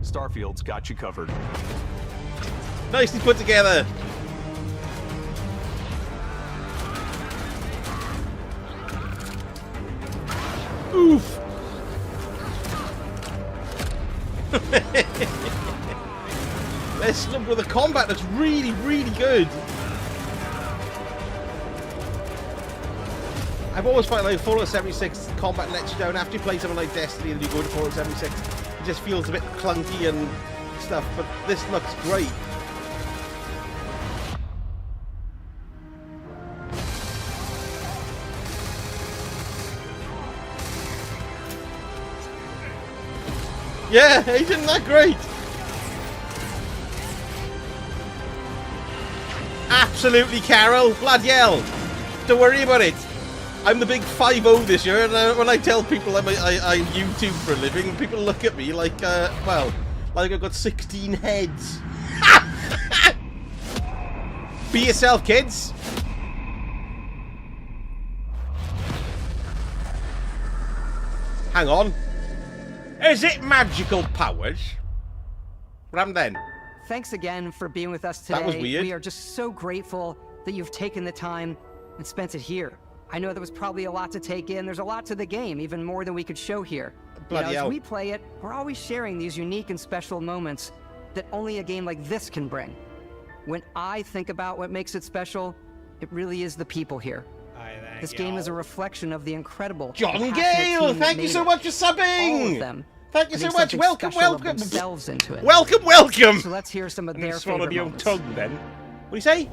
Starfield's got you covered. Nicely put together. Oof. Let's look with a combat that's really, really good. I've always felt like Fallout 76 combat lets you down after you play something like Destiny and you go to Fallout 76. It just feels a bit clunky and stuff, but this looks great. Yeah, isn't that great? Absolutely, Carol. Bloody hell. Don't worry about it. I'm the big 5-0 this year, and when I tell people I YouTube for a living, people look at me like, well, like I've got 16 heads. Be yourself, kids. Hang on. Is it magical powers? What happened then? Thanks again for being with us today. That was weird. We are just so grateful that you've taken the time and spent it here. I know there was probably a lot to take in. There's a lot to the game, even more than we could show here. Bloody hell. As we play it, we're always sharing these unique and special moments that only a game like this can bring. When I think about what makes it special, it really is the people here. This game is a reflection of the incredible John passionate Gale, team that thank you made so it. much for subbing. All of them. Thank you so putting much. something Welcome, special of welcome. themselves into it. Welcome, welcome. So let's hear some of their Swallow favorite your moments. tongue then. What do you say?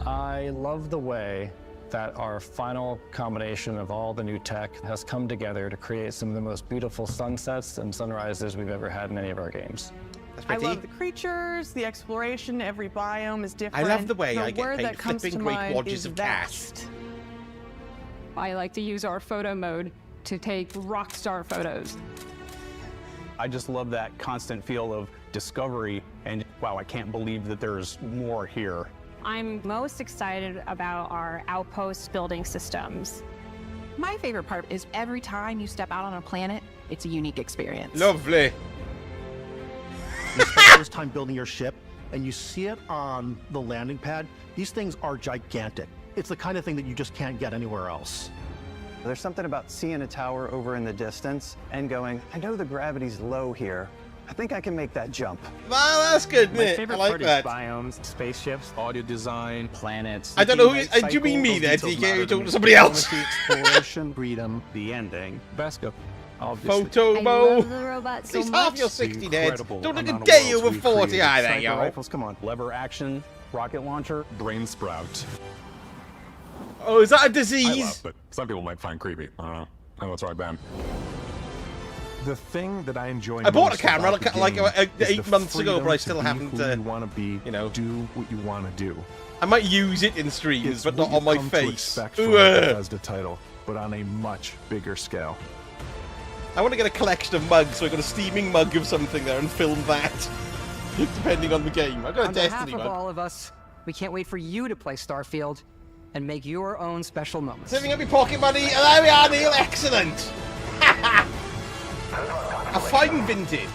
I love the way that our final combination of all the new tech has come together to create some of the most beautiful sunsets and sunrises we've ever had in any of our games. I love the creatures, the exploration, every biome is different. I love the way I get word paid that comes flipping to great mind wadges is of cash. vast. I like to use our photo mode to take rock star photos. I just love that constant feel of discovery and, wow, I can't believe that there's more here. I'm most excited about our outpost building systems. My favorite part is every time you step out on a planet, it's a unique experience. Lovely. You spend this time building your ship, and you see it on the landing pad. These things are gigantic. It's the kind of thing that you just can't get anywhere else. There's something about seeing a tower over in the distance and going, I know the gravity's low here. I think I can make that jump. Wow, that's good, My Nick. favorite I like part that. is biomes, spaceships, audio design, planets. I don't know who. Do you mean me there, DK? You're talking to somebody else. Exploration, freedom, the ending. Vesca, obviously. Photo I mo. love the robots At so least half much. your 60 heads. Incredible Don't look a amount of day worlds over we've 40 created. either, Sniper yo. rifles, come on. Lever action, rocket launcher. Brain sprout. Oh, is that a I disease? love, but some people might find creepy. I don't know. I know it's right, Ben. The thing that I enjoy I bought a most camera about the like game is 8 the months ago, but I freedom still to be haven't. who you want to be, you know, do what you want to do. I might use it in streams, It's but what not on my you've come to face. expect from Ooh, a Bethesda title, but on a much bigger scale. I want to get a collection of mugs, so I got a steaming mug of something there and film that, depending on the game. I got a On Destiny behalf of mug. all of us, we can't wait for you to play Starfield. and make your own special moments. Saving up your pocket money, and there we are, Neil. Excellent. A fine vintage.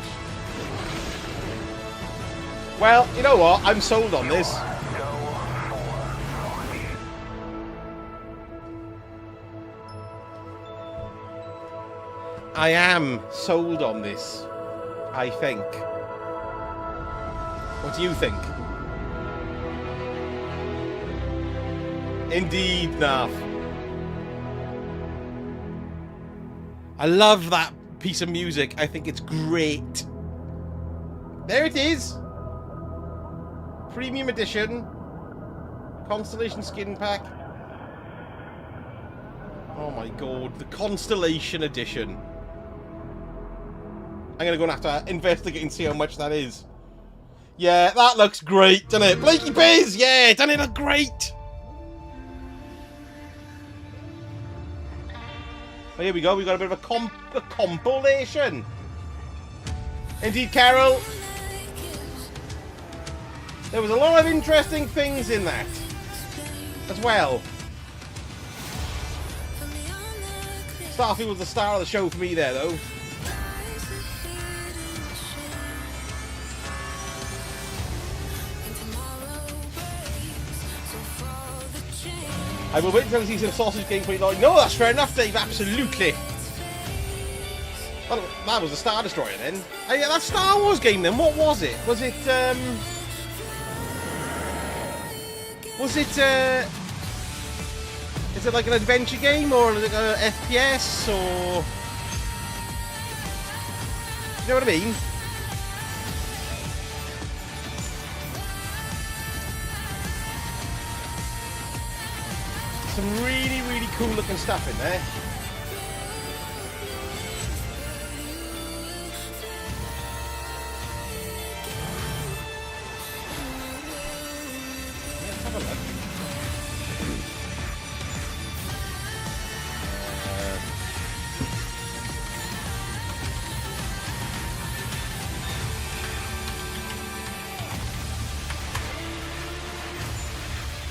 Well, you know what? I'm sold on this. I am sold on this, I think. What do you think? Indeed, Naf. I love that piece of music. I think it's great. There it is. Premium edition. Constellation skin pack. Oh my god, the Constellation edition. I'm going to go and have to investigate and see how much that is. Yeah, that looks great, doesn't it? Blakey Biz, yeah, doesn't it look great? Oh, here we go, we got a bit of a compilation. Indeed, Carol. There was a lot of interesting things in that as well. Starfield was the star of the show for me there, though. I will wait until I see some sausage gameplay. No, that's fair enough, Dave. Absolutely. Well, that was the Star Destroyer then. Oh, yeah, that Star Wars game then. What was it? Was it? Is it like an adventure game or like a FPS or? You know what I mean? Some really, really cool looking stuff in there. Let's have a look.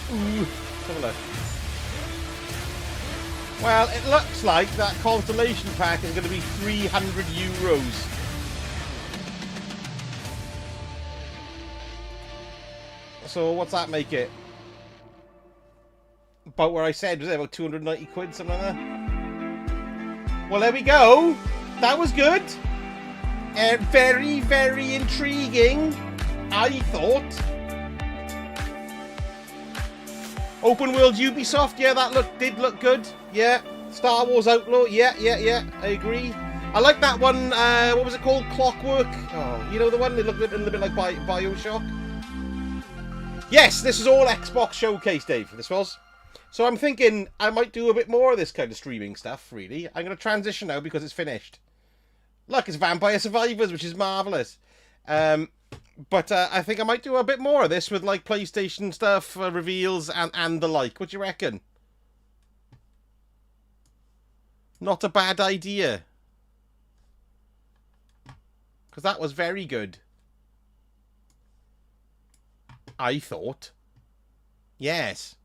Let's have a look. Well, it looks like that Constellation pack is going to be €300. So what's that make it? About where I said, was it about 290 quid, something like that? Well, there we go. That was good. Very, very intriguing, I thought. Open World Ubisoft, yeah, that did look good. Yeah. Star Wars Outlaw, yeah, I agree. I like that one, what was it called? Clockwork? Oh, you know the one that looked a little bit like Bioshock? Yes, this is all Xbox Showcase, Dave, this was. So I'm thinking I might do a bit more of this kind of streaming stuff, really. I'm going to transition now because it's finished. Look, it's Vampire Survivors, which is marvellous. But I think I might do a bit more of this with like PlayStation stuff, reveals and the like. What do you reckon? Not a bad idea. Because that was very good. I thought. Yes.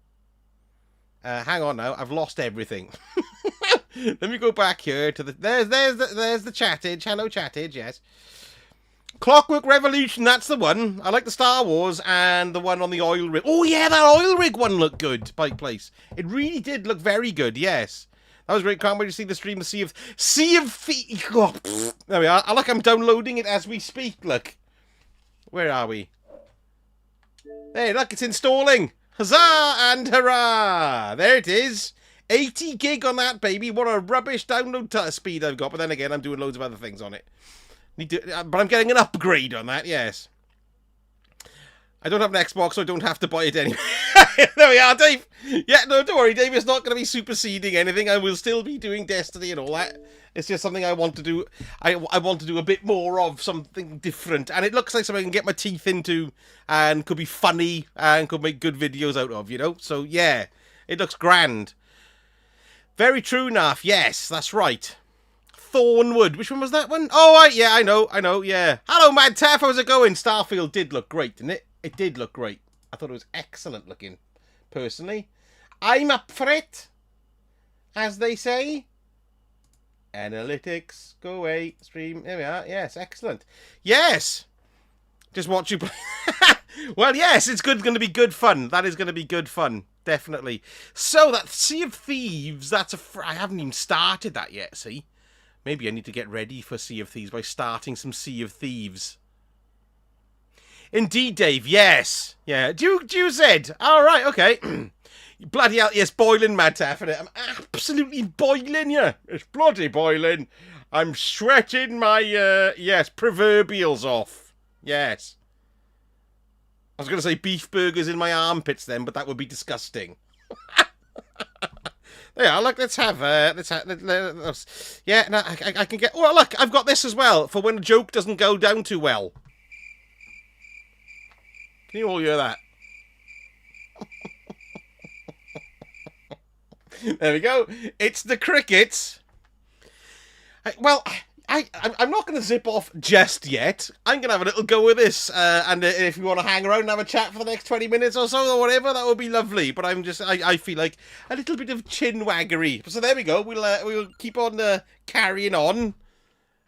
Hang on now. I've lost everything. Let me go back here to the... There's the chattage. Hello, chattage. Yes. Clockwork Revolution, that's the one. I like the Star Wars and the one on the oil rig. Oh, yeah, that oil rig one looked good, Pike Place. It really did look very good, yes. That was great. Can't wait to see the stream of Sea of oh, there we are. I like I'm downloading it as we speak, look. Where are we? Hey, look, it's installing. Huzzah and hurrah. There it is. 80 gig on that, baby. What a rubbish download speed I've got. But then again, I'm doing loads of other things on it. But I'm getting an upgrade on that, yes. I don't have an Xbox, so I don't have to buy it anyway. There we are, Dave. Yeah, no, don't worry, Dave. It's not going to be superseding anything. I will still be doing Destiny and all that. It's just something I want to do. I want to do a bit more of, something different. And it looks like something I can get my teeth into and could be funny and could make good videos out of, you know? So, yeah, it looks grand. Very true, Naf. Yes, that's right. Thornwood. Which one was that one? Oh, right, yeah, I know, yeah. Hello, Mad Taff. How's it going? Starfield did look great, didn't it? It did look great. I thought it was excellent looking, personally. I'm up for it, as they say. Analytics, go away, stream. There we are. Yes, excellent. Yes, just watch you play. Well, yes, it's going to be good fun. That is going to be good fun, definitely. So that Sea of Thieves, that's I haven't even started that yet. See, maybe I need to get ready for Sea of Thieves by starting some Sea of Thieves. Indeed, Dave. Yes, yeah. You said. All right. Okay. Bloody hell, yes, boiling, mad taff, I'm absolutely boiling, yeah. It's bloody boiling. I'm sweating my, yes, proverbials off. Yes. I was going to say beef burgers in my armpits then, but that would be disgusting. There you are, look, let's have, yeah, no, I can get, oh, look, I've got this as well, for when a joke doesn't go down too well. Can you all hear that? There we go. It's the crickets. I'm not going to zip off just yet. I'm going to have a little go with this. And if you want to hang around and have a chat for the next 20 minutes or so or whatever, that would be lovely. But I feel like a little bit of chin waggery. So there we go. We'll keep on carrying on.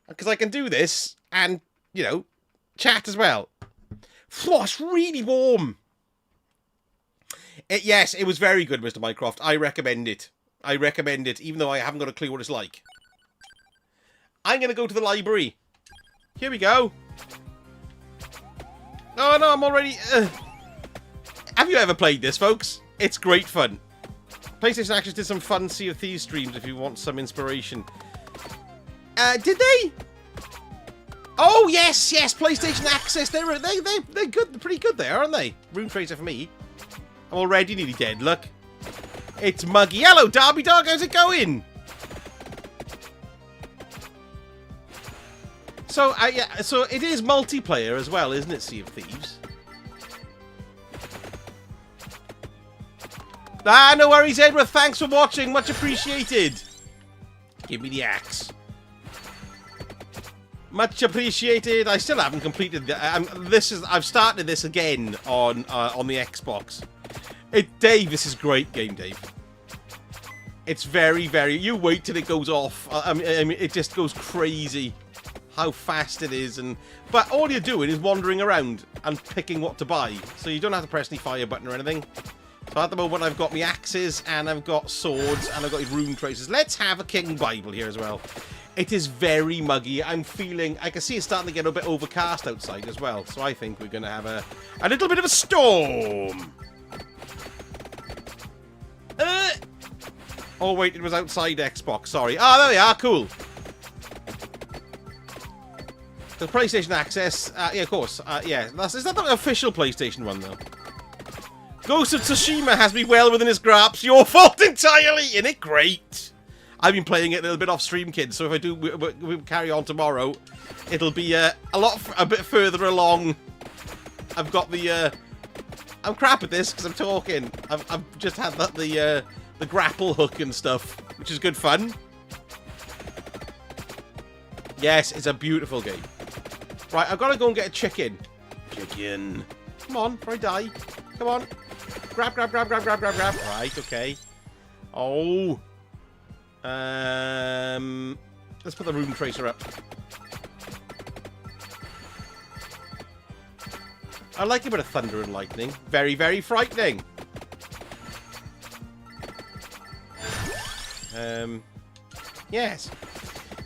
Because I can do this and, you know, chat as well. Phew, it's really warm. Yes, it was very good, Mr. Mycroft. I recommend it. I recommend it, even though I haven't got a clue what it's like. I'm going to go to the library. Here we go. Oh, no, I'm already... Have you ever played this, folks? It's great fun. PlayStation actually did some fun Sea of Thieves streams if you want some inspiration. Did they? Oh, yes, PlayStation Access. They're good. They're pretty good there, aren't they? Room Tracer for me. I'm already nearly dead, look. It's muggy. Hello, Derby Dog, how's it going? So, yeah, so it is multiplayer as well, isn't it, Sea of Thieves? Ah, no worries, Edward. Thanks for watching. Much appreciated. Give me the axe. Much appreciated. I still haven't completed I've started this again on the Xbox. Dave, this is great game, Dave. It's very, very... You wait till it goes off. I mean, it just goes crazy. How fast it is. But all you're doing is wandering around and picking what to buy. So you don't have to press any fire button or anything. So at the moment, I've got my axes, and I've got swords, and I've got rune tracers. Let's have a King Bible here as well. It is very muggy. I'm feeling... I can see it's starting to get a bit overcast outside as well. So I think we're going to have a little bit of a storm. Oh, wait, it was outside Xbox. Sorry. Ah, there we are. Cool. The PlayStation Access. Yeah, of course. Yeah. Is that the official PlayStation one, though? Ghost of Tsushima has me well within his grasp. Your fault entirely. Isn't it great? I've been playing it a little bit off stream, kids. So if I do we carry on tomorrow, it'll be a bit further along. I've got the... I'm crap at this because I'm talking. I've just had the grapple hook and stuff, which is good fun. Yes, it's a beautiful game. Right, I've got to go and get a chicken. Chicken. Come on, before I die. Come on. Grab. Right, okay. Oh. Let's put the room tracer up. I like a bit of thunder and lightning. Very, very frightening. Yes.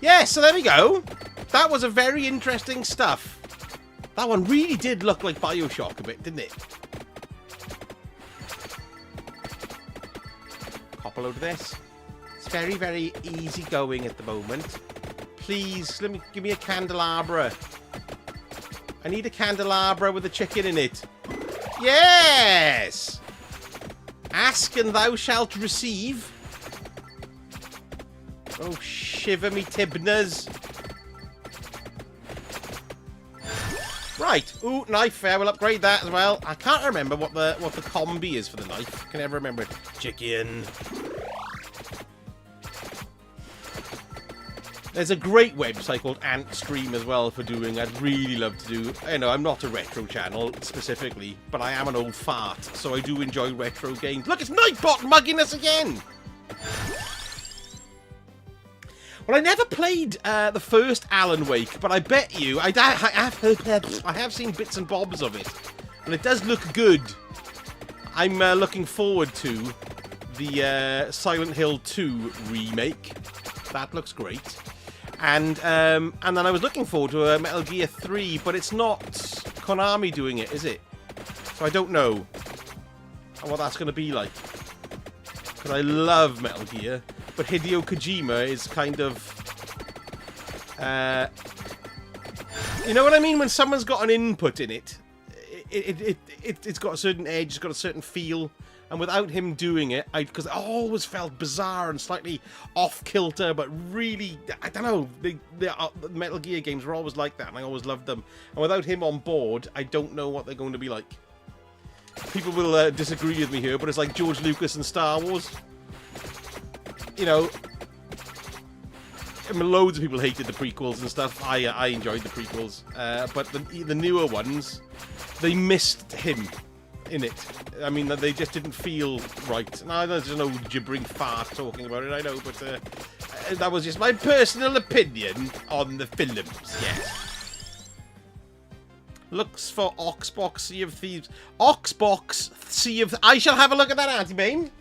Yes, so there we go. That was a very interesting stuff. That one really did look like BioShock a bit, didn't it? Hop a load of this. It's very, very easy going at the moment. Please, give me a candelabra. I need a candelabra with a chicken in it. Yes! Ask and thou shalt receive. Oh, shiver me tibners. Right. Ooh, knife. Yeah, we'll upgrade that as well. I can't remember what the combi is for the knife. I can never remember it. Chicken. There's a great website called Antstream as well for doing. I'd really love to do. You know, I'm not a retro channel specifically, but I am an old fart, so I do enjoy retro games. Look, it's Nightbot mugging us again. Well, I never played the first Alan Wake, but I bet you I have seen bits and bobs of it, and it does look good. I'm looking forward to the Silent Hill 2 remake. That looks great. And then I was looking forward to Metal Gear 3, but it's not Konami doing it, is it? So I don't know what that's going to be like. Because I love Metal Gear, but Hideo Kojima is kind of... you know what I mean? When someone's got an input in it, it's got a certain edge, it's got a certain feel. And without him doing it, because it always felt bizarre and slightly off-kilter, but really, I don't know, the Metal Gear games were always like that, and I always loved them. And without him on board, I don't know what they're going to be like. People will disagree with me here, but it's like George Lucas and Star Wars. You know, loads of people hated the prequels and stuff. I enjoyed the prequels, but the newer ones, they missed him in it. I mean, they just didn't feel right. Now, there's no gibbering fart talking about it, I know, but that was just my personal opinion on the films, yes. Looks for Oxbox Sea of Thieves. Oxbox Sea of... I shall have a look at that, Auntie Bane.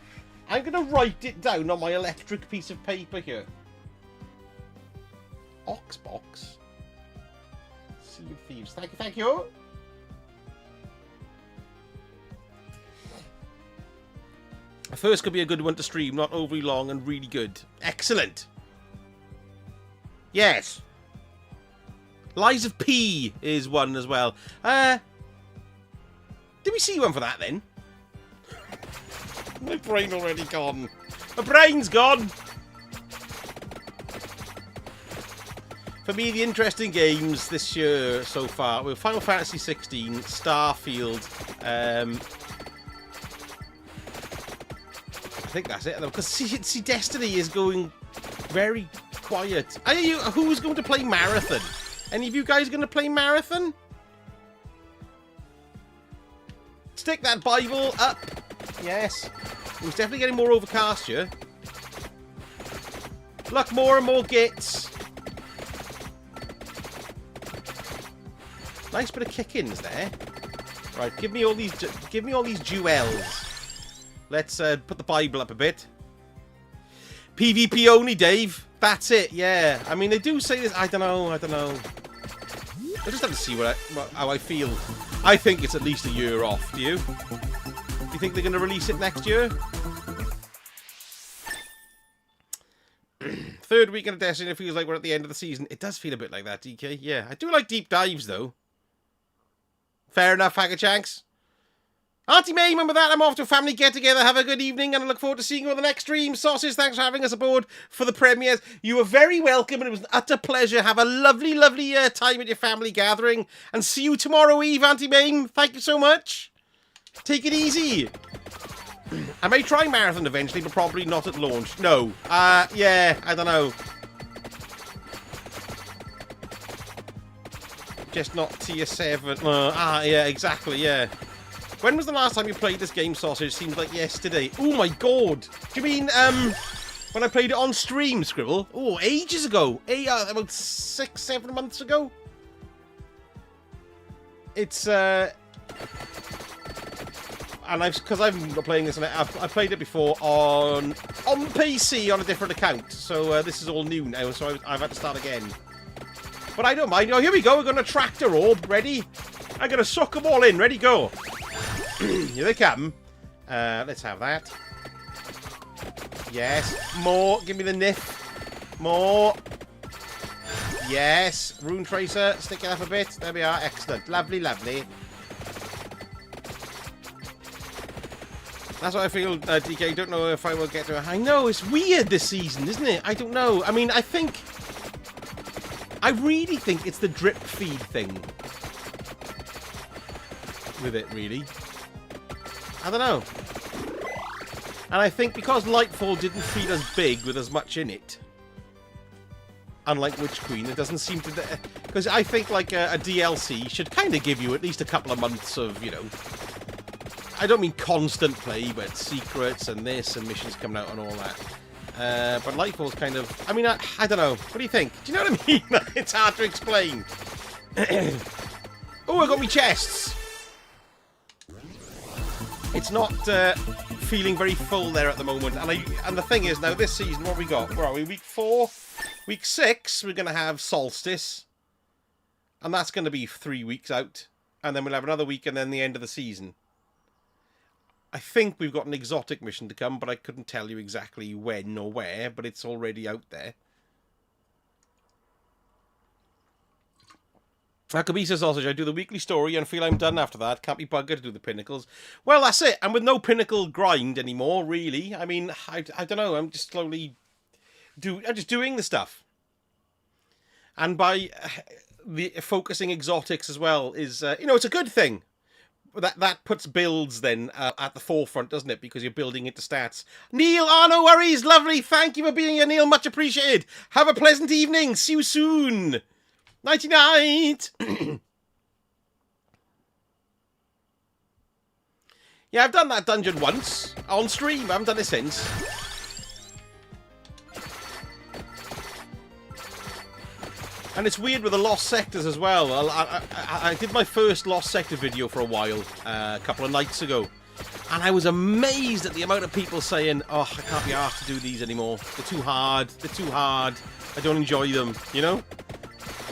I'm going to write it down on my electric piece of paper here. Oxbox Sea of Thieves. Thank you. First could be a good one to stream, not overly long and really good. Excellent. Yes. Lies of P is one as well. Did we see one for that then? My brain already gone. My brain's gone. For me, the interesting games this year so far were Final Fantasy 16, Starfield, I think that's it. Because see, Destiny is going very quiet. Who's going to play Marathon? Any of you guys going to play Marathon? Stick that Bible up. Yes. It's definitely getting more overcast here. Look, more and more gits. Nice bit of kick-ins there. Right, give me all these jewels. Let's put the Bible up a bit. PvP only, Dave. That's it, yeah. I mean, they do say this. I don't know. I just have to see how I feel. I think it's at least a year off. Do you? Do you think they're going to release it next year? Third weekend of Destiny, it feels like we're at the end of the season. It does feel a bit like that, DK. Yeah, I do like deep dives, though. Fair enough, Hagachanks. Auntie May, remember that? I'm off to a family get-together. Have a good evening, and I look forward to seeing you on the next stream. Sauces, thanks for having us aboard for the premieres. You were very welcome, and it was an utter pleasure. Have a lovely, lovely time at your family gathering, and see you tomorrow eve, Auntie May. Thank you so much. Take it easy. I may try Marathon eventually, but probably not at launch. No. Yeah, I don't know. Just not tier 7. Yeah, exactly, yeah. When was the last time you played this game, Sausage? Seems like yesterday. Oh my god. Do you mean, when I played it on stream, Scribble? Oh, ages ago. About 6-7 months ago. It's, and because I'm not playing this, I played it before on PC on a different account. So this is all new now, so I've had to start again. But I don't mind. Oh, here we go. We're going to tractor orb. Ready? I'm going to suck them all in. Ready, go. Here they come. Let's have that. Yes. More. Give me the niff. More. Yes. Rune Tracer. Stick it up a bit. There we are. Excellent. Lovely, lovely. That's what I feel, DK. Don't know if I will get to it. I know. It's weird this season, isn't it? I don't know. I mean, I really think it's the drip feed thing with it, really. I don't know. And I think because Lightfall didn't feed us big with as much in it, Unlike Witch Queen, it doesn't seem to... Because I think, like, a DLC should kind of give you at least a couple of months of, you know... I don't mean constant play, but secrets and this and missions coming out and all that. But Lightfall's kind of... I mean, I don't know. What do you think? Do you know what I mean? It's hard to explain. Oh, I got me chests! It's not feeling very full there at the moment. And the thing is, now, this season, what have we got? Where are we? Week 4? Week 6, we're going to have Solstice. And that's going to be 3 weeks out. And then we'll have another week and then the end of the season. I think we've got an exotic mission to come, but I couldn't tell you exactly when or where, but it's already out there. Akabisa Sausage, I do the weekly story and feel I'm done after that. Can't be buggered to do the pinnacles. Well, that's it. And with no pinnacle grind anymore, really. I mean, I don't know. I'm just slowly... I'm just doing the stuff. And by the focusing exotics as well is, you know, it's a good thing. That puts builds then at the forefront, doesn't it? Because you're building into stats. Neil, oh, no worries. Lovely. Thank you for being here, Neil. Much appreciated. Have a pleasant evening. See you soon. Nighty-night. Yeah, I've done that dungeon once on stream. I haven't done it since. And it's weird with the Lost Sectors as well. I did my first Lost Sector video for a while, a couple of nights ago. And I was amazed at the amount of people saying, oh, I can't be asked to do these anymore. They're too hard. They're too hard. I don't enjoy them, you know?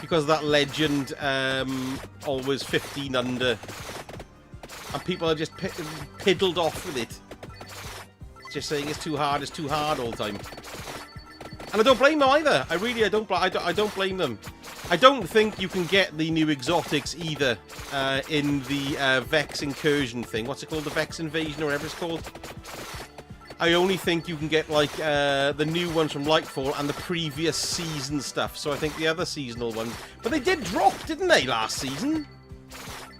Because of that legend, always 15 under. And people are just piddled off with it. Just saying it's too hard all the time. And I don't blame them either. I don't blame them. I don't think you can get the new exotics either in the Vex Incursion thing. What's it called? The Vex Invasion or whatever it's called? I only think you can get, like, the new ones from Lightfall and the previous season stuff. So I think the other seasonal ones... But they did drop, didn't they, last season?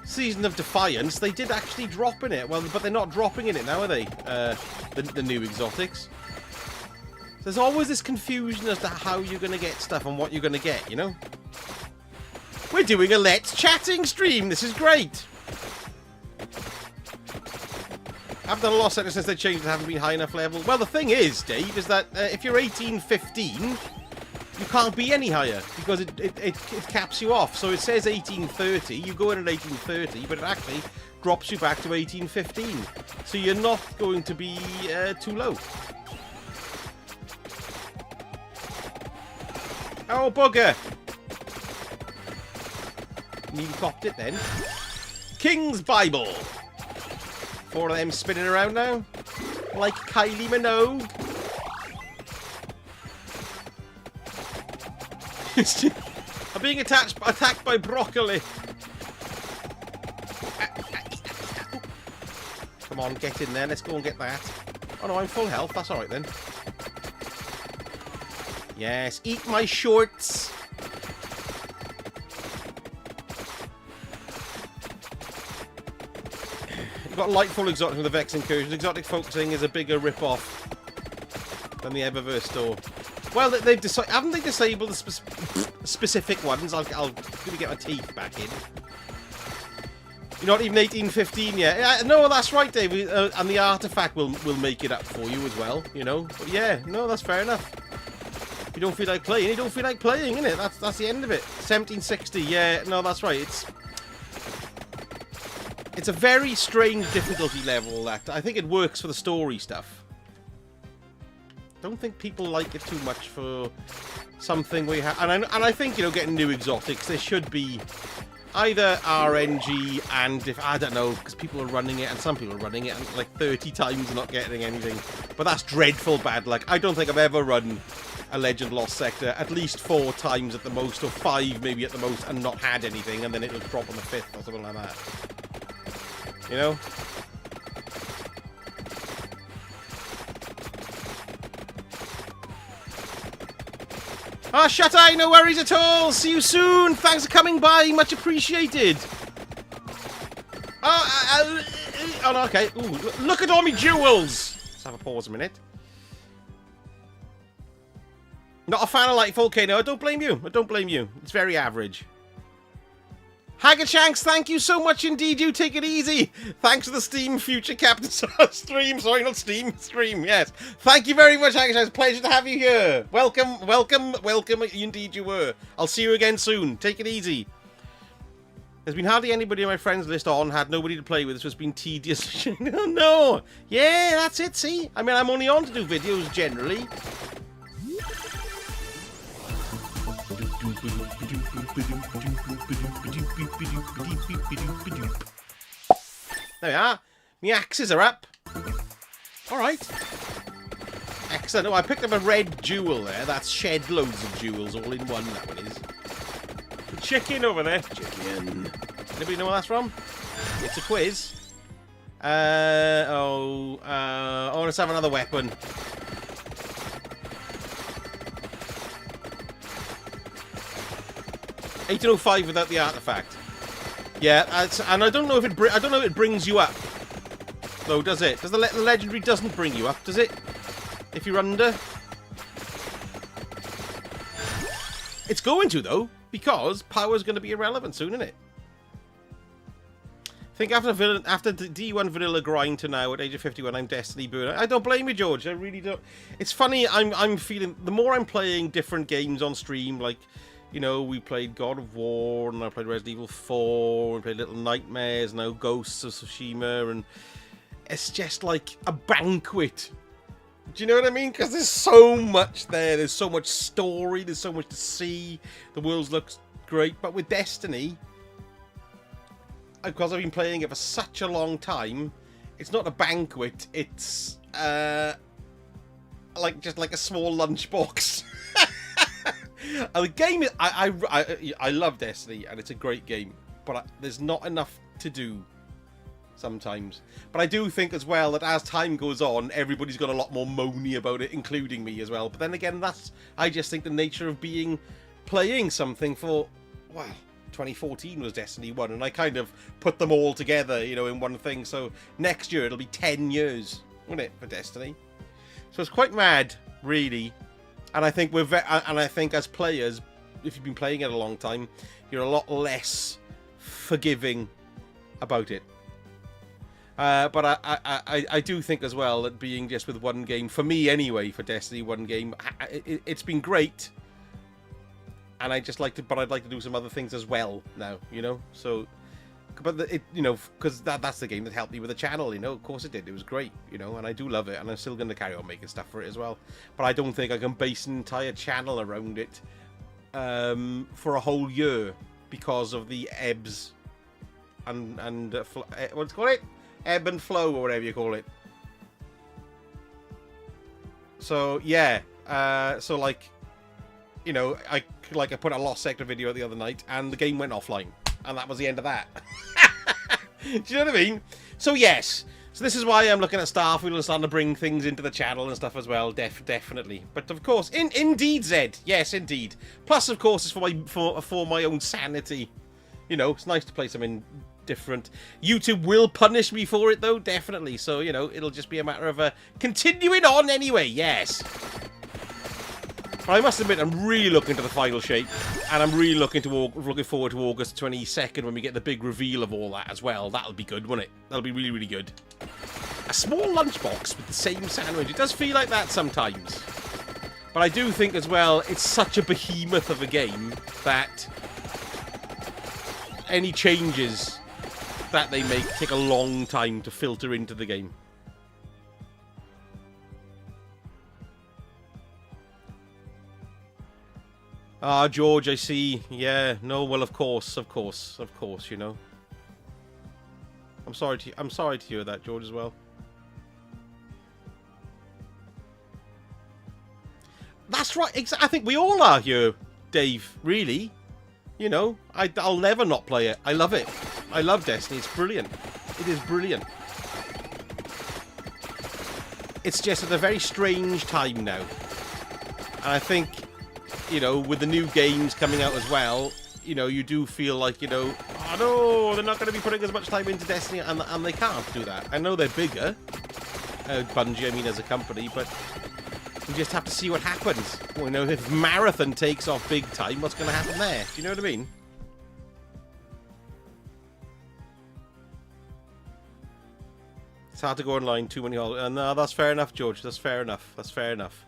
Season of Defiance, they did actually drop in it. Well, but they're not dropping in it now, are they? The new exotics. There's always this confusion as to how you're going to get stuff and what you're going to get, you know? We're doing a Let's Chatting stream. This is great. I've done a Lost Sector since they changed it, haven't been high enough level. Well, the thing is, Dave, is that if you're 1815, you can't be any higher because it caps you off. So it says 1830, you go in at 1830, but it actually drops you back to 1815. So you're not going to be too low. Oh, bugger! Nearly copped it then. King's Bible! 4 of them spinning around now. Like Kylie Minogue. I'm being attacked by broccoli. Come on, get in there. Let's go and get that. Oh no, I'm full health. That's alright then. Yes, eat my shorts. You've got Lightfall Exotic from the Vex Incursion. Exotic Focusing is a bigger rip-off than the Eververse store. Well, they've decided, haven't they disabled the specific ones? I'll gonna get my teeth back in. You're not even 1815 yet. No, that's right, Dave. And the artifact will make it up for you as well. You know. But yeah, no, that's fair enough. If you don't feel like playing, you don't feel like playing, innit? That's the end of it. 1760, yeah, no, that's right. It's a very strange difficulty level, that. I think it works for the story stuff. Don't think people like it too much for something we have. And I think, you know, getting new exotics, there should be either RNG and, if I don't know, because people are running it, and some people are running it like 30 times and not getting anything. But that's dreadful bad luck. I don't think I've ever run a Legend Lost Sector at least 4 times at the most, or 5 maybe at the most, and not had anything, and then it'll drop on the 5th or something like that. You know? Ah, shut eye, no worries at all. See you soon. Thanks for coming by. Much appreciated. Oh, no, okay. Ooh, look at all me jewels. Let's have a pause a minute. Not a fan of Lightfall, okay, no, I don't blame you. I don't blame you. It's very average. Haggershanks, thank you so much indeed. You take it easy. Thanks for the Steam Future Captain stream. Sorry, not Steam stream. Yes. Thank you very much, Haggershanks. Pleasure to have you here. Welcome, welcome, welcome. Indeed you were. I'll see you again soon. Take it easy. There's been hardly anybody on my friends list on. Had nobody to play with. So it's been tedious. Oh, no. Yeah, that's it. See? I mean, I'm only on to do videos generally. There we are. My axes are up. Alright. Excellent. Oh, I picked up a red jewel there. That's shed loads of jewels all in one, that one is. The chicken over there. Chicken. Anybody know where that's from? It's a quiz. Let's have another weapon. $1805 without the artifact. Yeah, and I don't know if it brings you up. Though, does it? Does the legendary doesn't bring you up, does it? If you're under? It's going to though, because power's going to be irrelevant soon, isn't it? I think after the D1 vanilla grind to now, at age of 51, I'm Destiny burner. I don't blame you, George. I really don't. It's funny. I'm feeling the more I'm playing different games on stream, like. You know, we played God of War, and I played Resident Evil 4, and played Little Nightmares, now Ghosts of Tsushima, and it's just like a banquet. Do you know what I mean? Because there's so much there. There's so much story. There's so much to see. The world looks great. But with Destiny, because I've been playing it for such a long time, it's not a banquet. It's just like a small lunchbox. The game is, I love Destiny, and it's a great game, but there's not enough to do sometimes. But I do think as well that as time goes on, everybody's got a lot more moany about it, including me as well. But then again, I just think the nature of playing something for, well, 2014 was Destiny 1, and I kind of put them all together, you know, in one thing. So next year it'll be 10 years, won't it, for Destiny? So it's quite mad, really. And I think as players, if you've been playing it a long time, you're a lot less forgiving about it. But I do think as well that being just with one game, for me anyway, for Destiny, one game, it's been great. And I'd like to do some other things as well now, you know. So, but you know, because that's the game that helped me with the channel, you know. Of course it did. It was great, you know, and I do love it, and I'm still going to carry on making stuff for it as well. But I don't think I can base an entire channel around it for a whole year because of the ebbs and what's it called? Ebb and flow, or whatever you call it. So yeah, so like, you know, I put a Lost Sector video the other night, and the game went offline. And that was the end of that. Do you know what I mean? So yes. So this is why I'm looking at Starfield and starting to bring things into the channel and stuff as well. Definitely. But of course, indeed, Zed. Yes, indeed. Plus, of course, it's for my own sanity. You know, it's nice to play something different. YouTube will punish me for it, though. Definitely. So, you know, it'll just be a matter of continuing on anyway. Yes. But I must admit, I'm really looking to the final shape, and I'm really looking forward to August 22nd when we get the big reveal of all that as well. That'll be good, won't it? That'll be really, really good. A small lunchbox with the same sandwich. It does feel like that sometimes. But I do think as well, it's such a behemoth of a game that any changes that they make take a long time to filter into the game. Ah, George, I see. Yeah, no, well, of course, you know. I'm sorry to hear that, George, as well. That's right. I think we all are here, Dave. Really, you know, I'll never not play it. I love it. I love Destiny. It's brilliant. It is brilliant. It's just at a very strange time now, and I think, you know, with the new games coming out as well, you know, you do feel like, you know, oh no, they're not going to be putting as much time into Destiny, and they can't do that. I know they're bigger, Bungie, I mean, as a company, but We just have to see what happens. Well, you know, if Marathon takes off big time, what's going to happen there? Do you know what I mean? It's hard to go online, too many holidays. No, that's fair enough, George. That's fair enough. That's fair enough.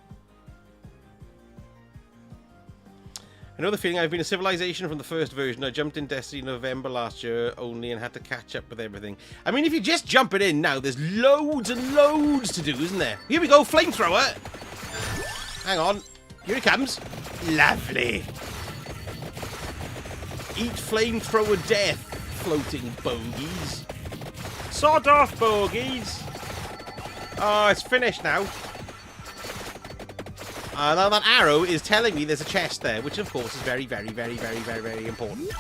I know the feeling. I've been a Civilization from the first version. I jumped in Destiny November last year only and had to catch up with everything. I mean, if you just jump it in now, there's loads and loads to do, isn't there? Here we go, flamethrower. Hang on. Here it comes. Lovely. Eat flamethrower death, floating bogies. Sod off, bogies. Oh, it's finished now. Now that arrow is telling me there's a chest there, which of course is very, very, very, very, very, very important.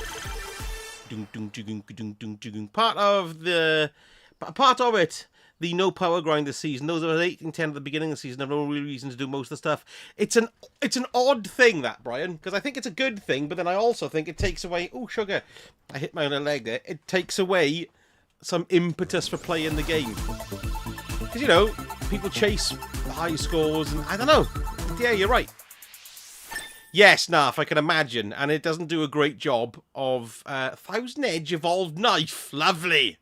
Part of it, the no power grind this season. Those are 8 and 10 at the beginning of the season have no real reason to do most of the stuff. It's an odd thing, that, Brian, because I think it's a good thing, but then I also think it takes away. Oh, sugar! I hit my own leg there. It takes away some impetus for playing the game. Because, you know, people chase high scores, and I don't know. Yeah, you're right. Yes, Narf, I can imagine. And it doesn't do a great job of Thousand Edge Evolved Knife. Lovely.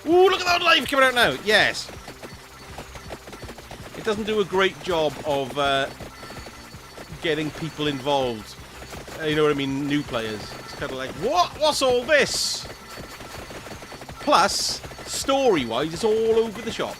Ooh, look at that knife coming out now. Yes. It doesn't do a great job of getting people involved. You know what I mean? New players. It's kind of like, what? What's all this? Plus, story-wise, it's all over the shop.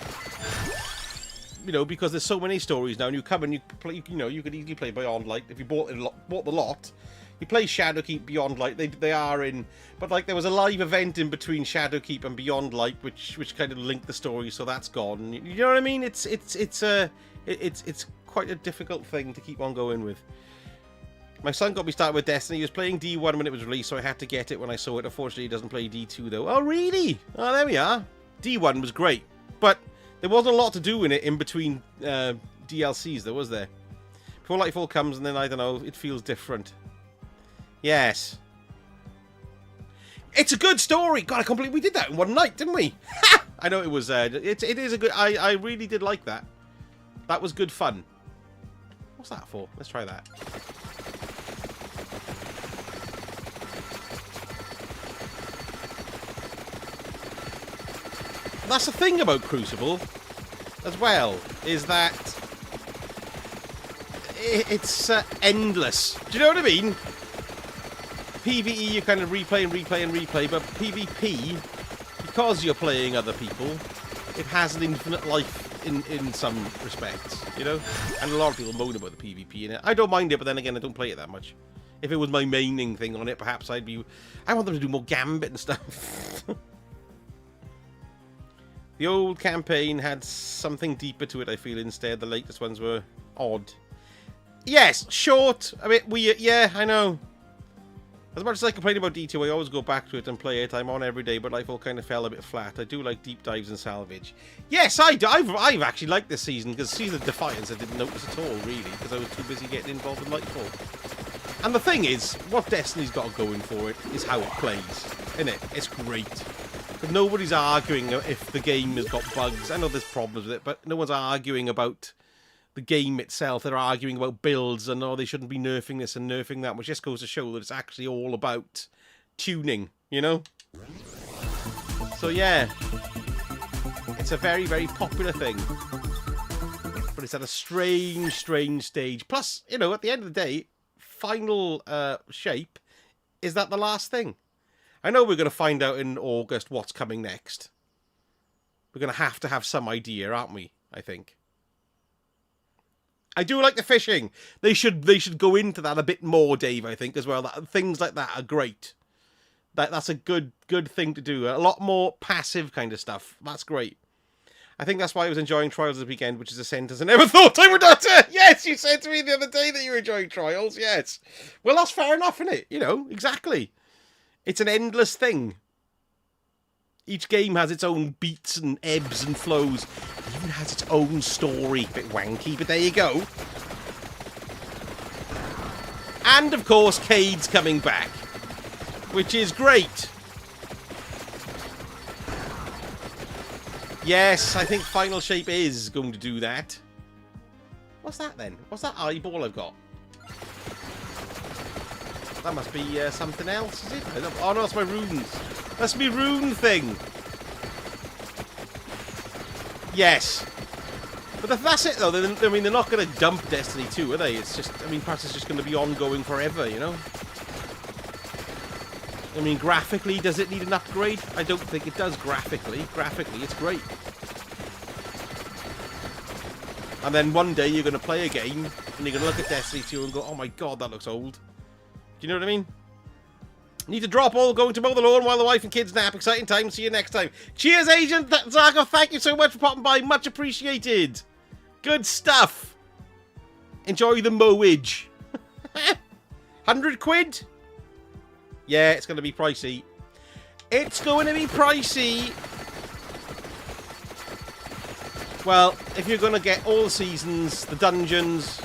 You know, because there's so many stories now, and you come and you play. You know, you could easily play Beyond Light if you bought the lot. You play Shadowkeep, Beyond Light. They are in, but like there was a live event in between Shadowkeep and Beyond Light, which kind of linked the story, so that's gone. You know what I mean? It's quite a difficult thing to keep on going with. My son got me started with Destiny. He was playing D1 when it was released, so I had to get it when I saw it. Unfortunately, he doesn't play D2 though. Oh really? Oh, there we are. D1 was great, but there wasn't a lot to do in it in between DLCs, though, was there? Before Lightfall comes, and then, I don't know, it feels different. Yes. It's a good story! God, I can't believe we did that in one night, didn't we? Ha! I know it was, it is a good, I really did like that. That was good fun. What's that for? Let's try that. That's the thing about Crucible, as well, is that it's endless. Do you know what I mean? PvE, you kind of replay and replay and replay, but PvP, because you're playing other people, it has an infinite life in some respects, you know? And a lot of people moan about the PvP in it. I don't mind it, but then again, I don't play it that much. If it was my maining thing on it, perhaps I want them to do more Gambit and stuff. The old campaign had something deeper to it, I feel, instead. The latest ones were odd. Yes, short. I mean, yeah, I know. As much as I complain about D2, I always go back to it and play it. I'm on every day, but Lightfall kind of fell a bit flat. I do like deep dives and salvage. Yes, I've actually liked this season, because Season of Defiance I didn't notice at all, really, because I was too busy getting involved in Lightfall. And the thing is, what Destiny's got going for it is how it plays, isn't it? It's great. But nobody's arguing if the game has got bugs. I know there's problems with it, but no one's arguing about the game itself. They're arguing about builds and, oh, they shouldn't be nerfing this and nerfing that, which just goes to show that it's actually all about tuning, you know? So, yeah. It's a very, very popular thing. But it's at a strange, strange stage. Plus, you know, at the end of the day, final shape, is that the last thing? I know we're going to find out in August what's coming next. We're going to have some idea, aren't we? I think. I do like the fishing. They should go into that a bit more, Dave, I think, as well. Things like that are great. That's a good thing to do. A lot more passive kind of stuff. That's great. I think that's why I was enjoying Trials this weekend, which is a sentence I never thought I would utter. Yes, you said to me the other day that you were enjoying Trials. Yes. Well, that's fair enough, isn't it? You know, exactly. It's an endless thing. Each game has its own beats and ebbs and flows. It even has its own story. A bit wanky, but there you go. And, of course, Cade's coming back, which is great. Yes, I think Final Shape is going to do that. What's that then? What's that eyeball I've got? That must be something else, is it? Oh no, that's my runes. That's my rune thing. Yes. But if that's it though, then, I mean, they're not going to dump Destiny 2, are they? It's just, I mean, perhaps it's just going to be ongoing forever, you know? I mean, graphically, does it need an upgrade? I don't think it does graphically. Graphically, it's great. And then one day you're going to play a game and you're going to look at Destiny 2 and go, oh my god, that looks old. Do you know what I mean? Need to drop all, going to mow the lawn while the wife and kids nap. Exciting time. See you next time. Cheers, Agent Zaga. Thank you so much for popping by. Much appreciated. Good stuff. Enjoy the mowage. 100 quid? Yeah, it's going to be pricey. It's going to be pricey. Well, if you're going to get all the seasons, the dungeons...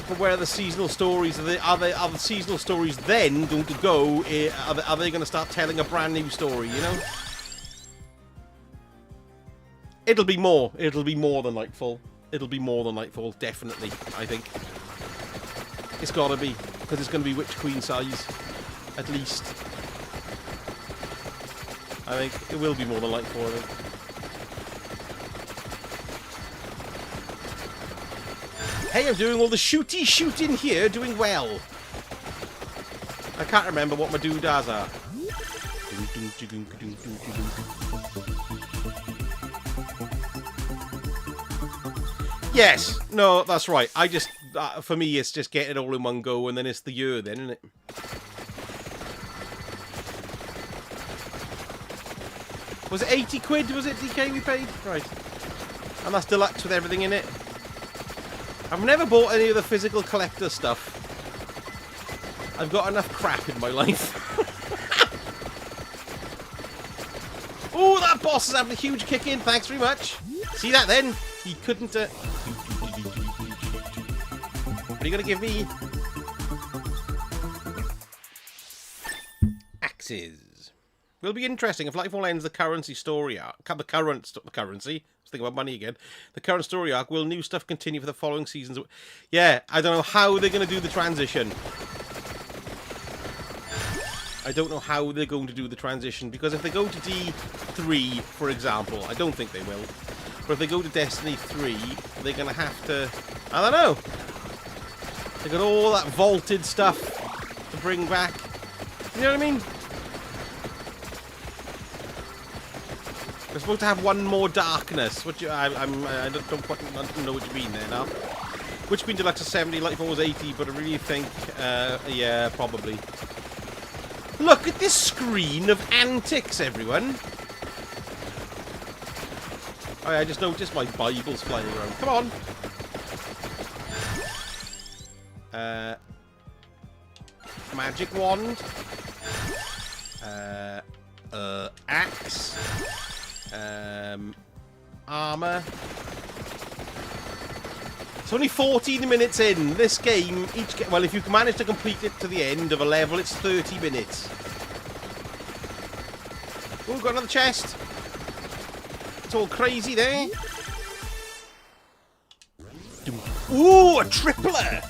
But where are the seasonal stories? Are the seasonal stories then going to go? Are they going to start telling a brand new story, you know? It'll be more. It'll be more than Nightfall. It'll be more than Nightfall, definitely, I think. It's got to be. Because it's going to be Witch Queen size. At least. I think it will be more than Nightfall, I think. Hey, I'm doing all the shooting here, doing well. I can't remember what my doodads are. Yes, no, that's right. I just, for me, it's just getting it all in one go, and then it's the year then, isn't it? Was it 80 quid, was it, DK, we paid? Right. And that's deluxe with everything in it. I've never bought any of the physical collector stuff. I've got enough crap in my life. Oh, that boss is having a huge kick in. Thanks very much. See that then? He couldn't... What are you going to give me? Axes. Will be interesting if Lightfall ends the currency story arc. The currency. Think about money again. The current story arc. Will new stuff continue for the following seasons? Yeah, I don't know how they're going to do the transition. I don't know how they're going to do the transition, because if they go to D3, for example, I don't think they will. But if they go to Destiny 3, they're going to have to... I don't know. They got all that vaulted stuff to bring back. You know what I mean? We're supposed to have one more darkness. What you? I don't quite know what you mean there now. Witch Queen Deluxe is 70, Lightfall was 80, but I really think, yeah, probably. Look at this screen of antics, everyone. Oh, yeah, I just noticed my Bible's flying around. Come on. Magic wand. Axe. Armor. It's only 14 minutes in. This game, well, if you can manage to complete it to the end of a level, it's 30 minutes. Oh, got another chest. It's all crazy there. Ooh, a tripler.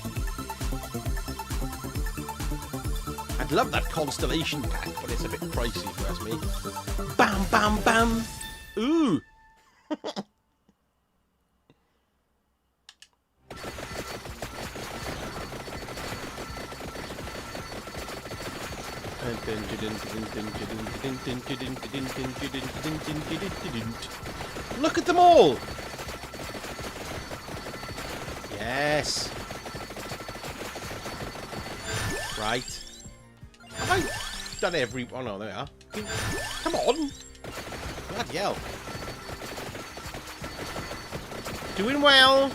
I'd love that Constellation pack, but it's a bit pricey if you ask me. Bam, bam, bam. Ooh. Look at them all. Yes. Right. Have I done every... Oh no, there we are. Come on. Bloody hell. Doing well.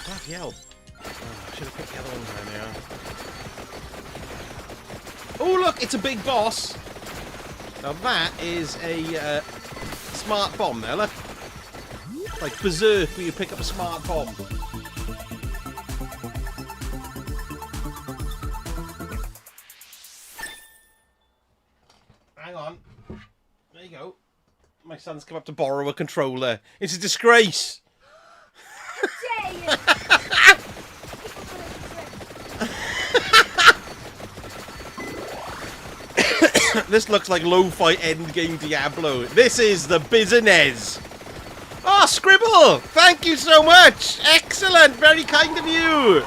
Bloody hell. Oh, I should have picked the other one down there. Oh, look, it's a big boss. Now that is a smart bomb there, look. Like Berserk, where you pick up a smart bomb. There you go. My son's come up to borrow a controller. It's a disgrace. This looks like lo-fi endgame Diablo. This is the business. Oh, Scribble! Thank you so much. Excellent. Very kind of you.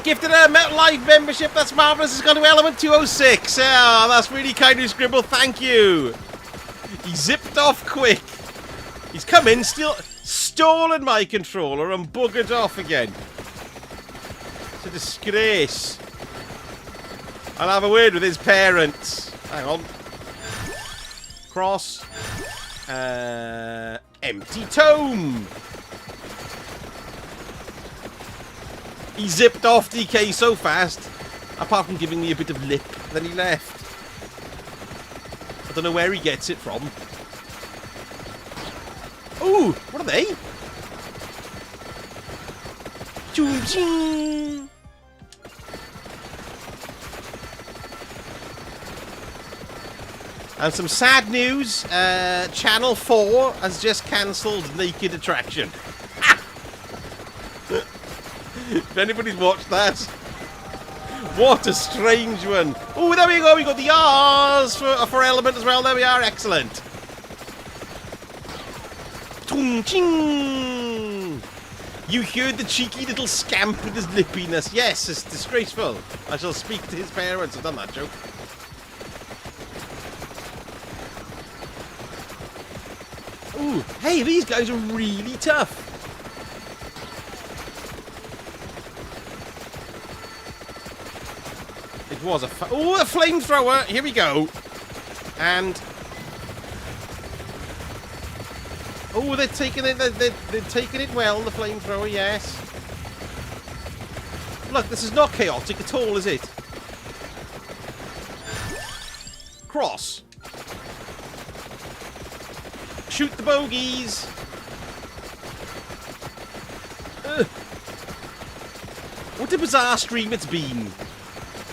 Gifted a Metal Live membership. That's marvelous. It's gone to Element 206. Oh, that's really kind of you, Scribble. Thank you. He zipped off quick. He's come in, stolen my controller and buggered off again. It's a disgrace. I'll have a word with his parents. Hang on. Cross. Empty tome. He zipped off, DK, so fast. Apart from giving me a bit of lip, then he left. I don't know where he gets it from. Ooh, what are they? Choo-ching. And some sad news, Channel 4 has just cancelled Naked Attraction. If anybody's watched that, what a strange one. Oh, there we go, we got the R's for Element as well, there we are, excellent. Ching. You heard the cheeky little scamp with his lippiness. Yes, it's disgraceful. I shall speak to his parents. I've done that joke. Ooh, hey, these guys are really tough. It was a flamethrower. Here we go. And oh, they're taking it. They're taking it well. The flamethrower, yes. Look, this is not chaotic at all, is it? Cross. Shoot the bogeys. What a bizarre stream it's been.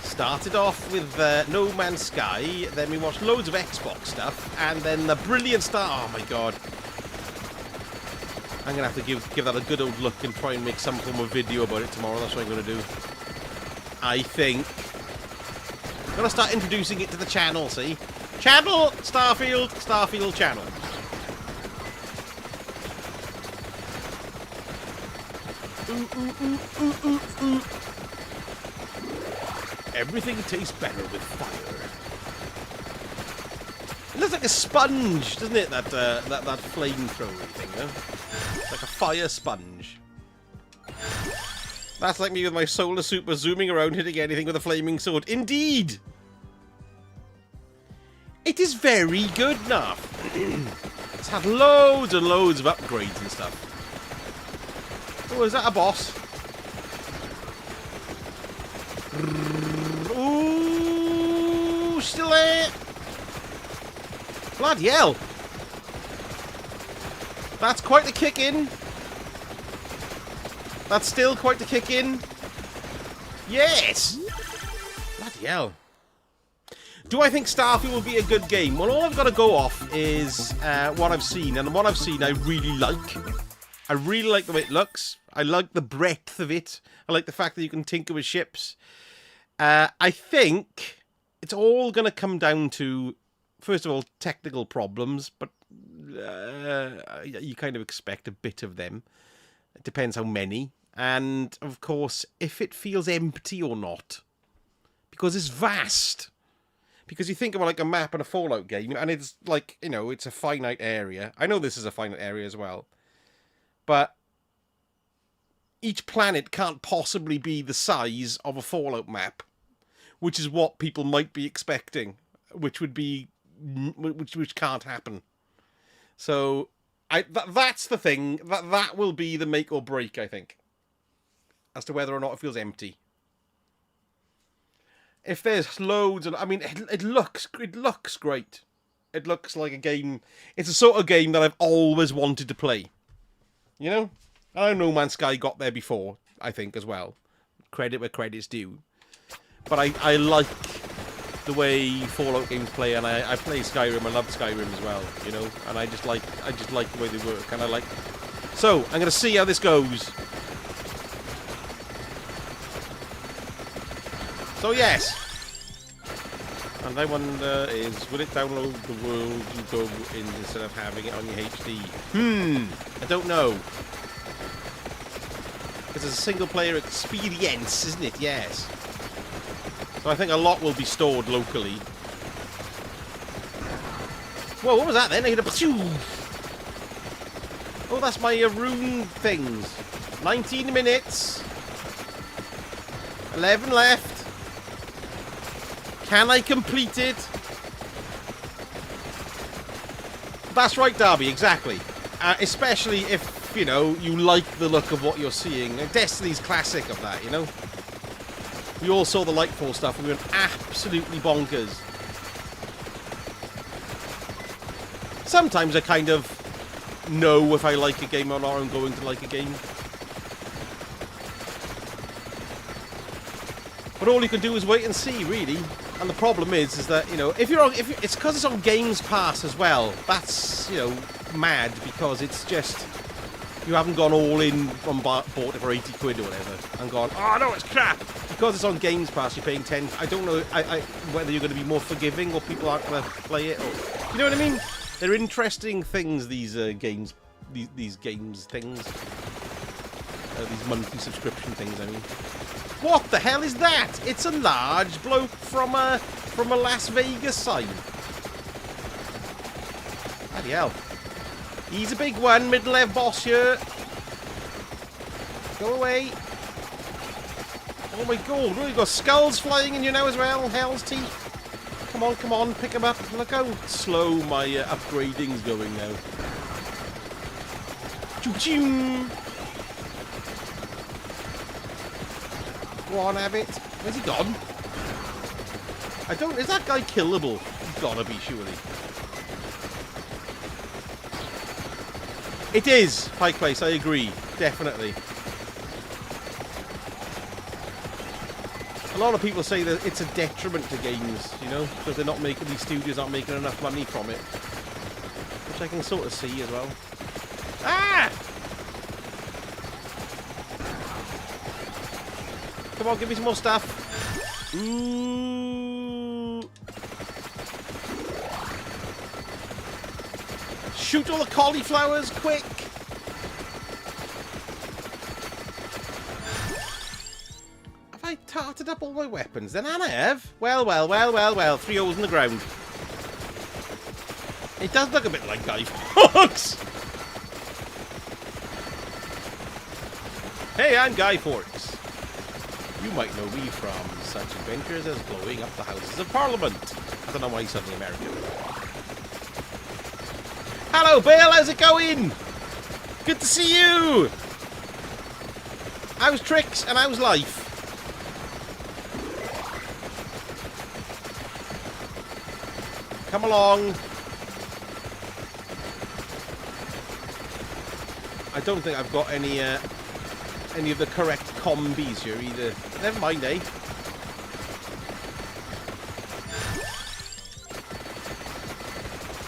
Started off with No Man's Sky, then we watched loads of Xbox stuff, and then the brilliant start. Oh my god. I'm going to have to give that a good old look and try and make some form of video about it tomorrow. That's what I'm going to do. I think. I'm going to start introducing it to the channel, see? Channel, Starfield channel. Everything tastes better with fire. It looks like a sponge, doesn't it? That flamethrower thing, huh? Like a fire sponge. That's like me with my solar super zooming around hitting anything with a flaming sword. Indeed! It is very good now. It's had loads and loads of upgrades and stuff. Oh, is that a boss? Ooh, still there. Bloody hell. That's quite the kick in. That's still quite the kick in. Yes. Bloody hell. Do I think Starfield will be a good game? Well, all I've got to go off is what I've seen. And what I've seen I really like. I really like the way it looks. I like the breadth of it. I like the fact that you can tinker with ships. I think it's all going to come down to, first of all, technical problems, but you kind of expect a bit of them. It depends how many. And, of course, if it feels empty or not. Because it's vast. Because you think about like a map in a Fallout game, and it's like, you know, it's a finite area. I know this is a finite area as well. But each planet can't possibly be the size of a Fallout map, which is what people might be expecting, which would be, which can't happen. So that's the thing. That will be the make or break, I think, as to whether or not it feels empty. If there's loads, and I mean, it looks great. It looks like a game. It's a sort of game that I've always wanted to play. You know, I know No Man's Sky got there before, I think, as well. Credit where credit's due. But I like the way Fallout games play, and I play Skyrim. I love Skyrim as well, you know. And I just like the way they work, and I like. So I'm gonna see how this goes. So yes. And I wonder is, will it download the world you go in instead of having it on your HD? I don't know. Because it's a single-player experience, isn't it? Yes. So I think a lot will be stored locally. Whoa, what was that then? I hit a... Oh, that's my rune things. 19 minutes. 11 left. Can I complete it? That's right, Darby, exactly. Especially if, you know, you like the look of what you're seeing. Destiny's classic of that, you know? We all saw the Lightfall stuff and we went absolutely bonkers. Sometimes I kind of know if I like a game or not I'm going to like a game. But all you can do is wait and see, really. And the problem is that, you know, if it's because it's on Games Pass as well. That's, you know, mad because it's just you haven't gone all in from bought it for 80 quid or whatever and gone, oh no, it's crap. Because it's on Games Pass, you're paying 10. I don't know whether you're going to be more forgiving or people aren't going to play it. Or, you know what I mean? They're interesting things. These games, these games things, these monthly subscription things. I mean. What the hell is that? It's a large bloke from a Las Vegas sign. Bloody hell. He's a big one, middle-level boss here. Go away. Oh my god, really got skulls flying in you now as well. Hell's teeth. Come on, pick them up. Look how slow my upgrading's going now. Choo-choo. Go on, Abbott. Where's he gone? Is that guy killable? He's gotta be, surely. It is Pike Place, I agree. Definitely. A lot of people say that it's a detriment to games, you know, because they're not making, these studios aren't making enough money from it. Which I can sort of see as well. Ah! Come on, give me some more stuff. Ooh. Shoot all the cauliflowers, quick! Have I tarted up all my weapons? Then I have. Well. 3 holes in the ground. It does look a bit like Guy Fawkes. Hey, I'm Guy Fawkes. You might know me from such adventures as blowing up the Houses of Parliament. I don't know why he's suddenly American. Hello, Bill. How's it going? Good to see you. How's tricks and how's life? Come along. I don't think I've got any of the correct combis here either. Never mind, eh?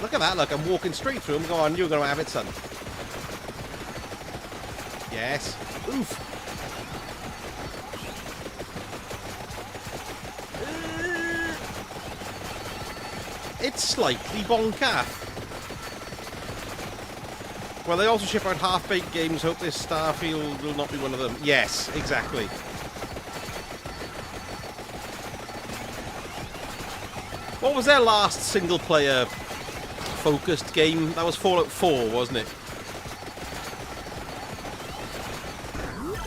Look at that, look, I'm walking straight through him. Go on, you're going to have it, son. Yes. Oof. It's slightly bonker. Well, they also ship out half-baked games. Hope this Starfield will not be one of them. Yes, exactly. What was their last single-player focused game? That was Fallout 4, wasn't it?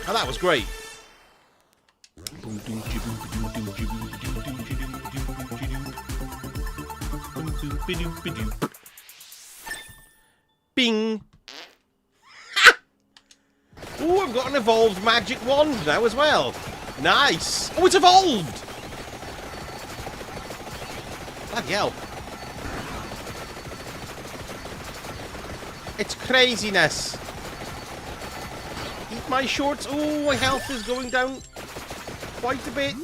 Oh, that was great. Bing! Oh, I've got an evolved magic wand now as well. Nice! Oh, it's evolved! Bloody hell. It's craziness. Eat my shorts. Oh, my health is going down quite a bit.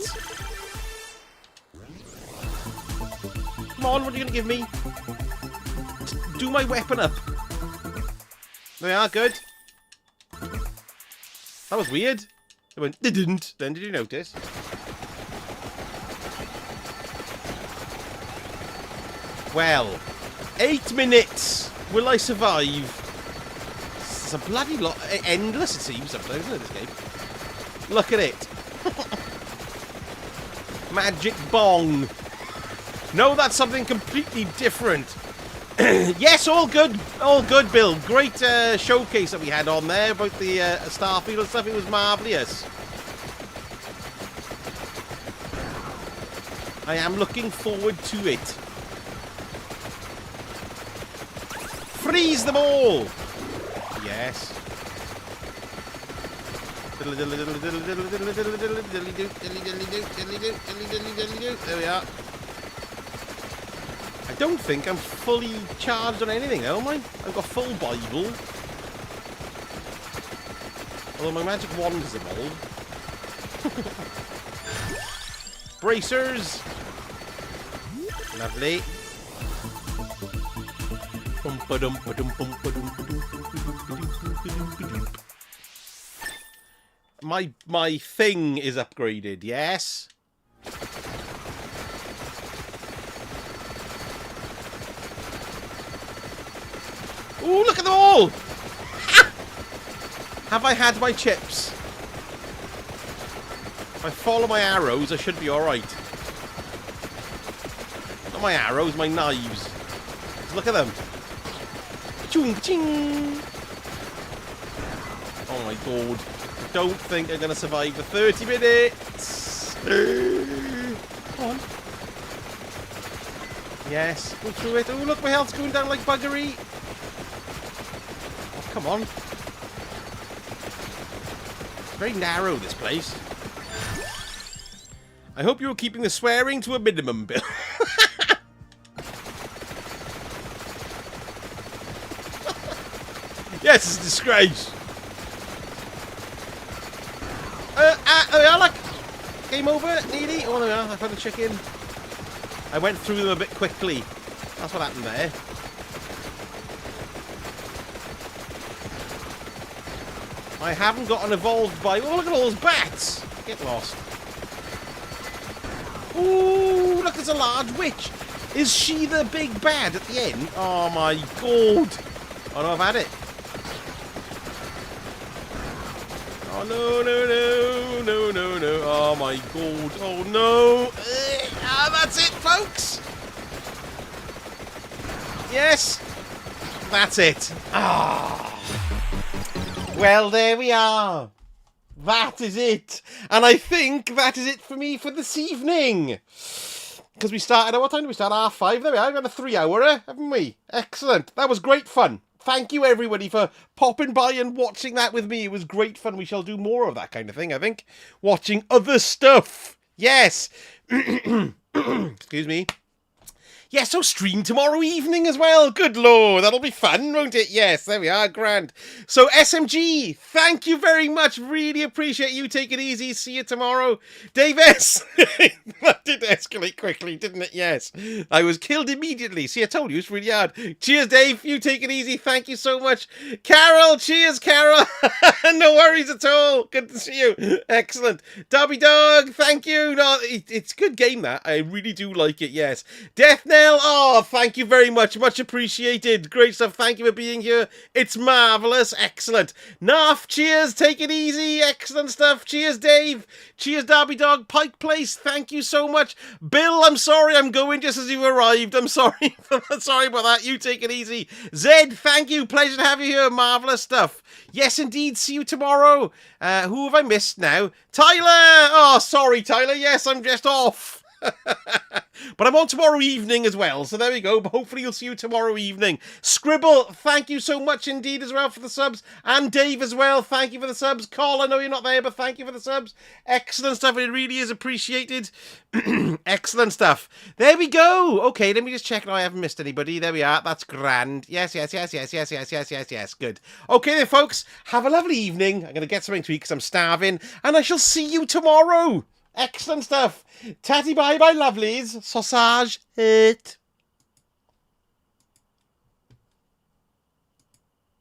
Come on, what are you going to give me? Do my weapon up. There we are, good. That was weird. It went, didn't. Then did you notice? Well, 8 minutes. Will I survive? It's a bloody lot. Endless, it seems, sometimes, isn't it, this game? Look at it. Magic bong. No, that's something completely different. Yes, all good, Bill. Great showcase that we had on there about the Starfield and stuff. It was marvellous. I am looking forward to it. Freeze them all! Yes. There we are. I don't think I'm fully charged on anything, am I? I've got full Bible. Although my magic wand is evolved. Bracers! Lovely. My thing is upgraded, yes? Ooh, look at them all! Ha! Have I had my chips? If I follow my arrows, I should be alright. Not my arrows, my knives. Look at them. Chung ching! Oh my god. I don't think I'm going to survive the 30 minutes. Come on. Yes, go through it. Oh, look, my health's going down like buggery. Oh, come on. It's very narrow, this place. I hope you're keeping the swearing to a minimum, Bill. Yes, it's a disgrace. There we are, look. Game over, nearly. Oh, there we are. I found the chicken. I went through them a bit quickly. That's what happened there. I haven't got an evolved by... Oh, look at all those bats. Get lost. Ooh, look, there's a large witch. Is she the big bad at the end? Oh, my God. Oh, no, I've had it. Oh, no. Oh, my God. Oh, no. That's it, folks. Yes. That's it. Ah. Well, there we are. That is it. And I think that is it for me for this evening. Because we started at what time did we start? 5:30. There we are. We've had a 3-hour, haven't we? Excellent. That was great fun. Thank you, everybody, for popping by and watching that with me. It was great fun. We shall do more of that kind of thing, I think. Watching other stuff. Yes. Excuse me. Yes, so stream tomorrow evening as well. Good lord, that'll be fun, won't it? Yes, there we are, grand. So SMG, thank you very much. Really appreciate you. Take it easy. See you tomorrow. Dave S. That did escalate quickly, didn't it? Yes. I was killed immediately. See, I told you, it's really hard. Cheers, Dave. You take it easy. Thank you so much. Carol, cheers, Carol. No worries at all. Good to see you. Excellent. Dobby Dog, thank you. No, it's a good game, that. I really do like it, yes. Deathnet. Oh, thank you very much. Much appreciated. Great stuff. Thank you for being here. It's marvellous. Excellent. Narf, cheers. Take it easy. Excellent stuff. Cheers, Dave. Cheers, Derby Dog. Pike Place, thank you so much. Bill, I'm sorry I'm going just as you arrived. I'm sorry. Sorry about that. You take it easy. Zed, thank you. Pleasure to have you here. Marvellous stuff. Yes, indeed. See you tomorrow. Who have I missed now? Tyler. Oh, sorry, Tyler. Yes, I'm just off. But I'm on tomorrow evening as well, so there we go. But hopefully you'll see you tomorrow evening. Scribble, thank you so much indeed as well for the subs. And Dave as well, thank you for the subs. Carl, I know you're not there, but thank you for the subs. Excellent stuff, it really is appreciated. Excellent stuff. There we go. Okay, let me just check now I haven't missed anybody. There we are, that's grand. Yes. Good. Okay then, folks, have a lovely evening. I'm going to get something to eat because I'm starving. And I shall see you tomorrow. Excellent stuff. Tatty bye bye, lovelies. Sausage it.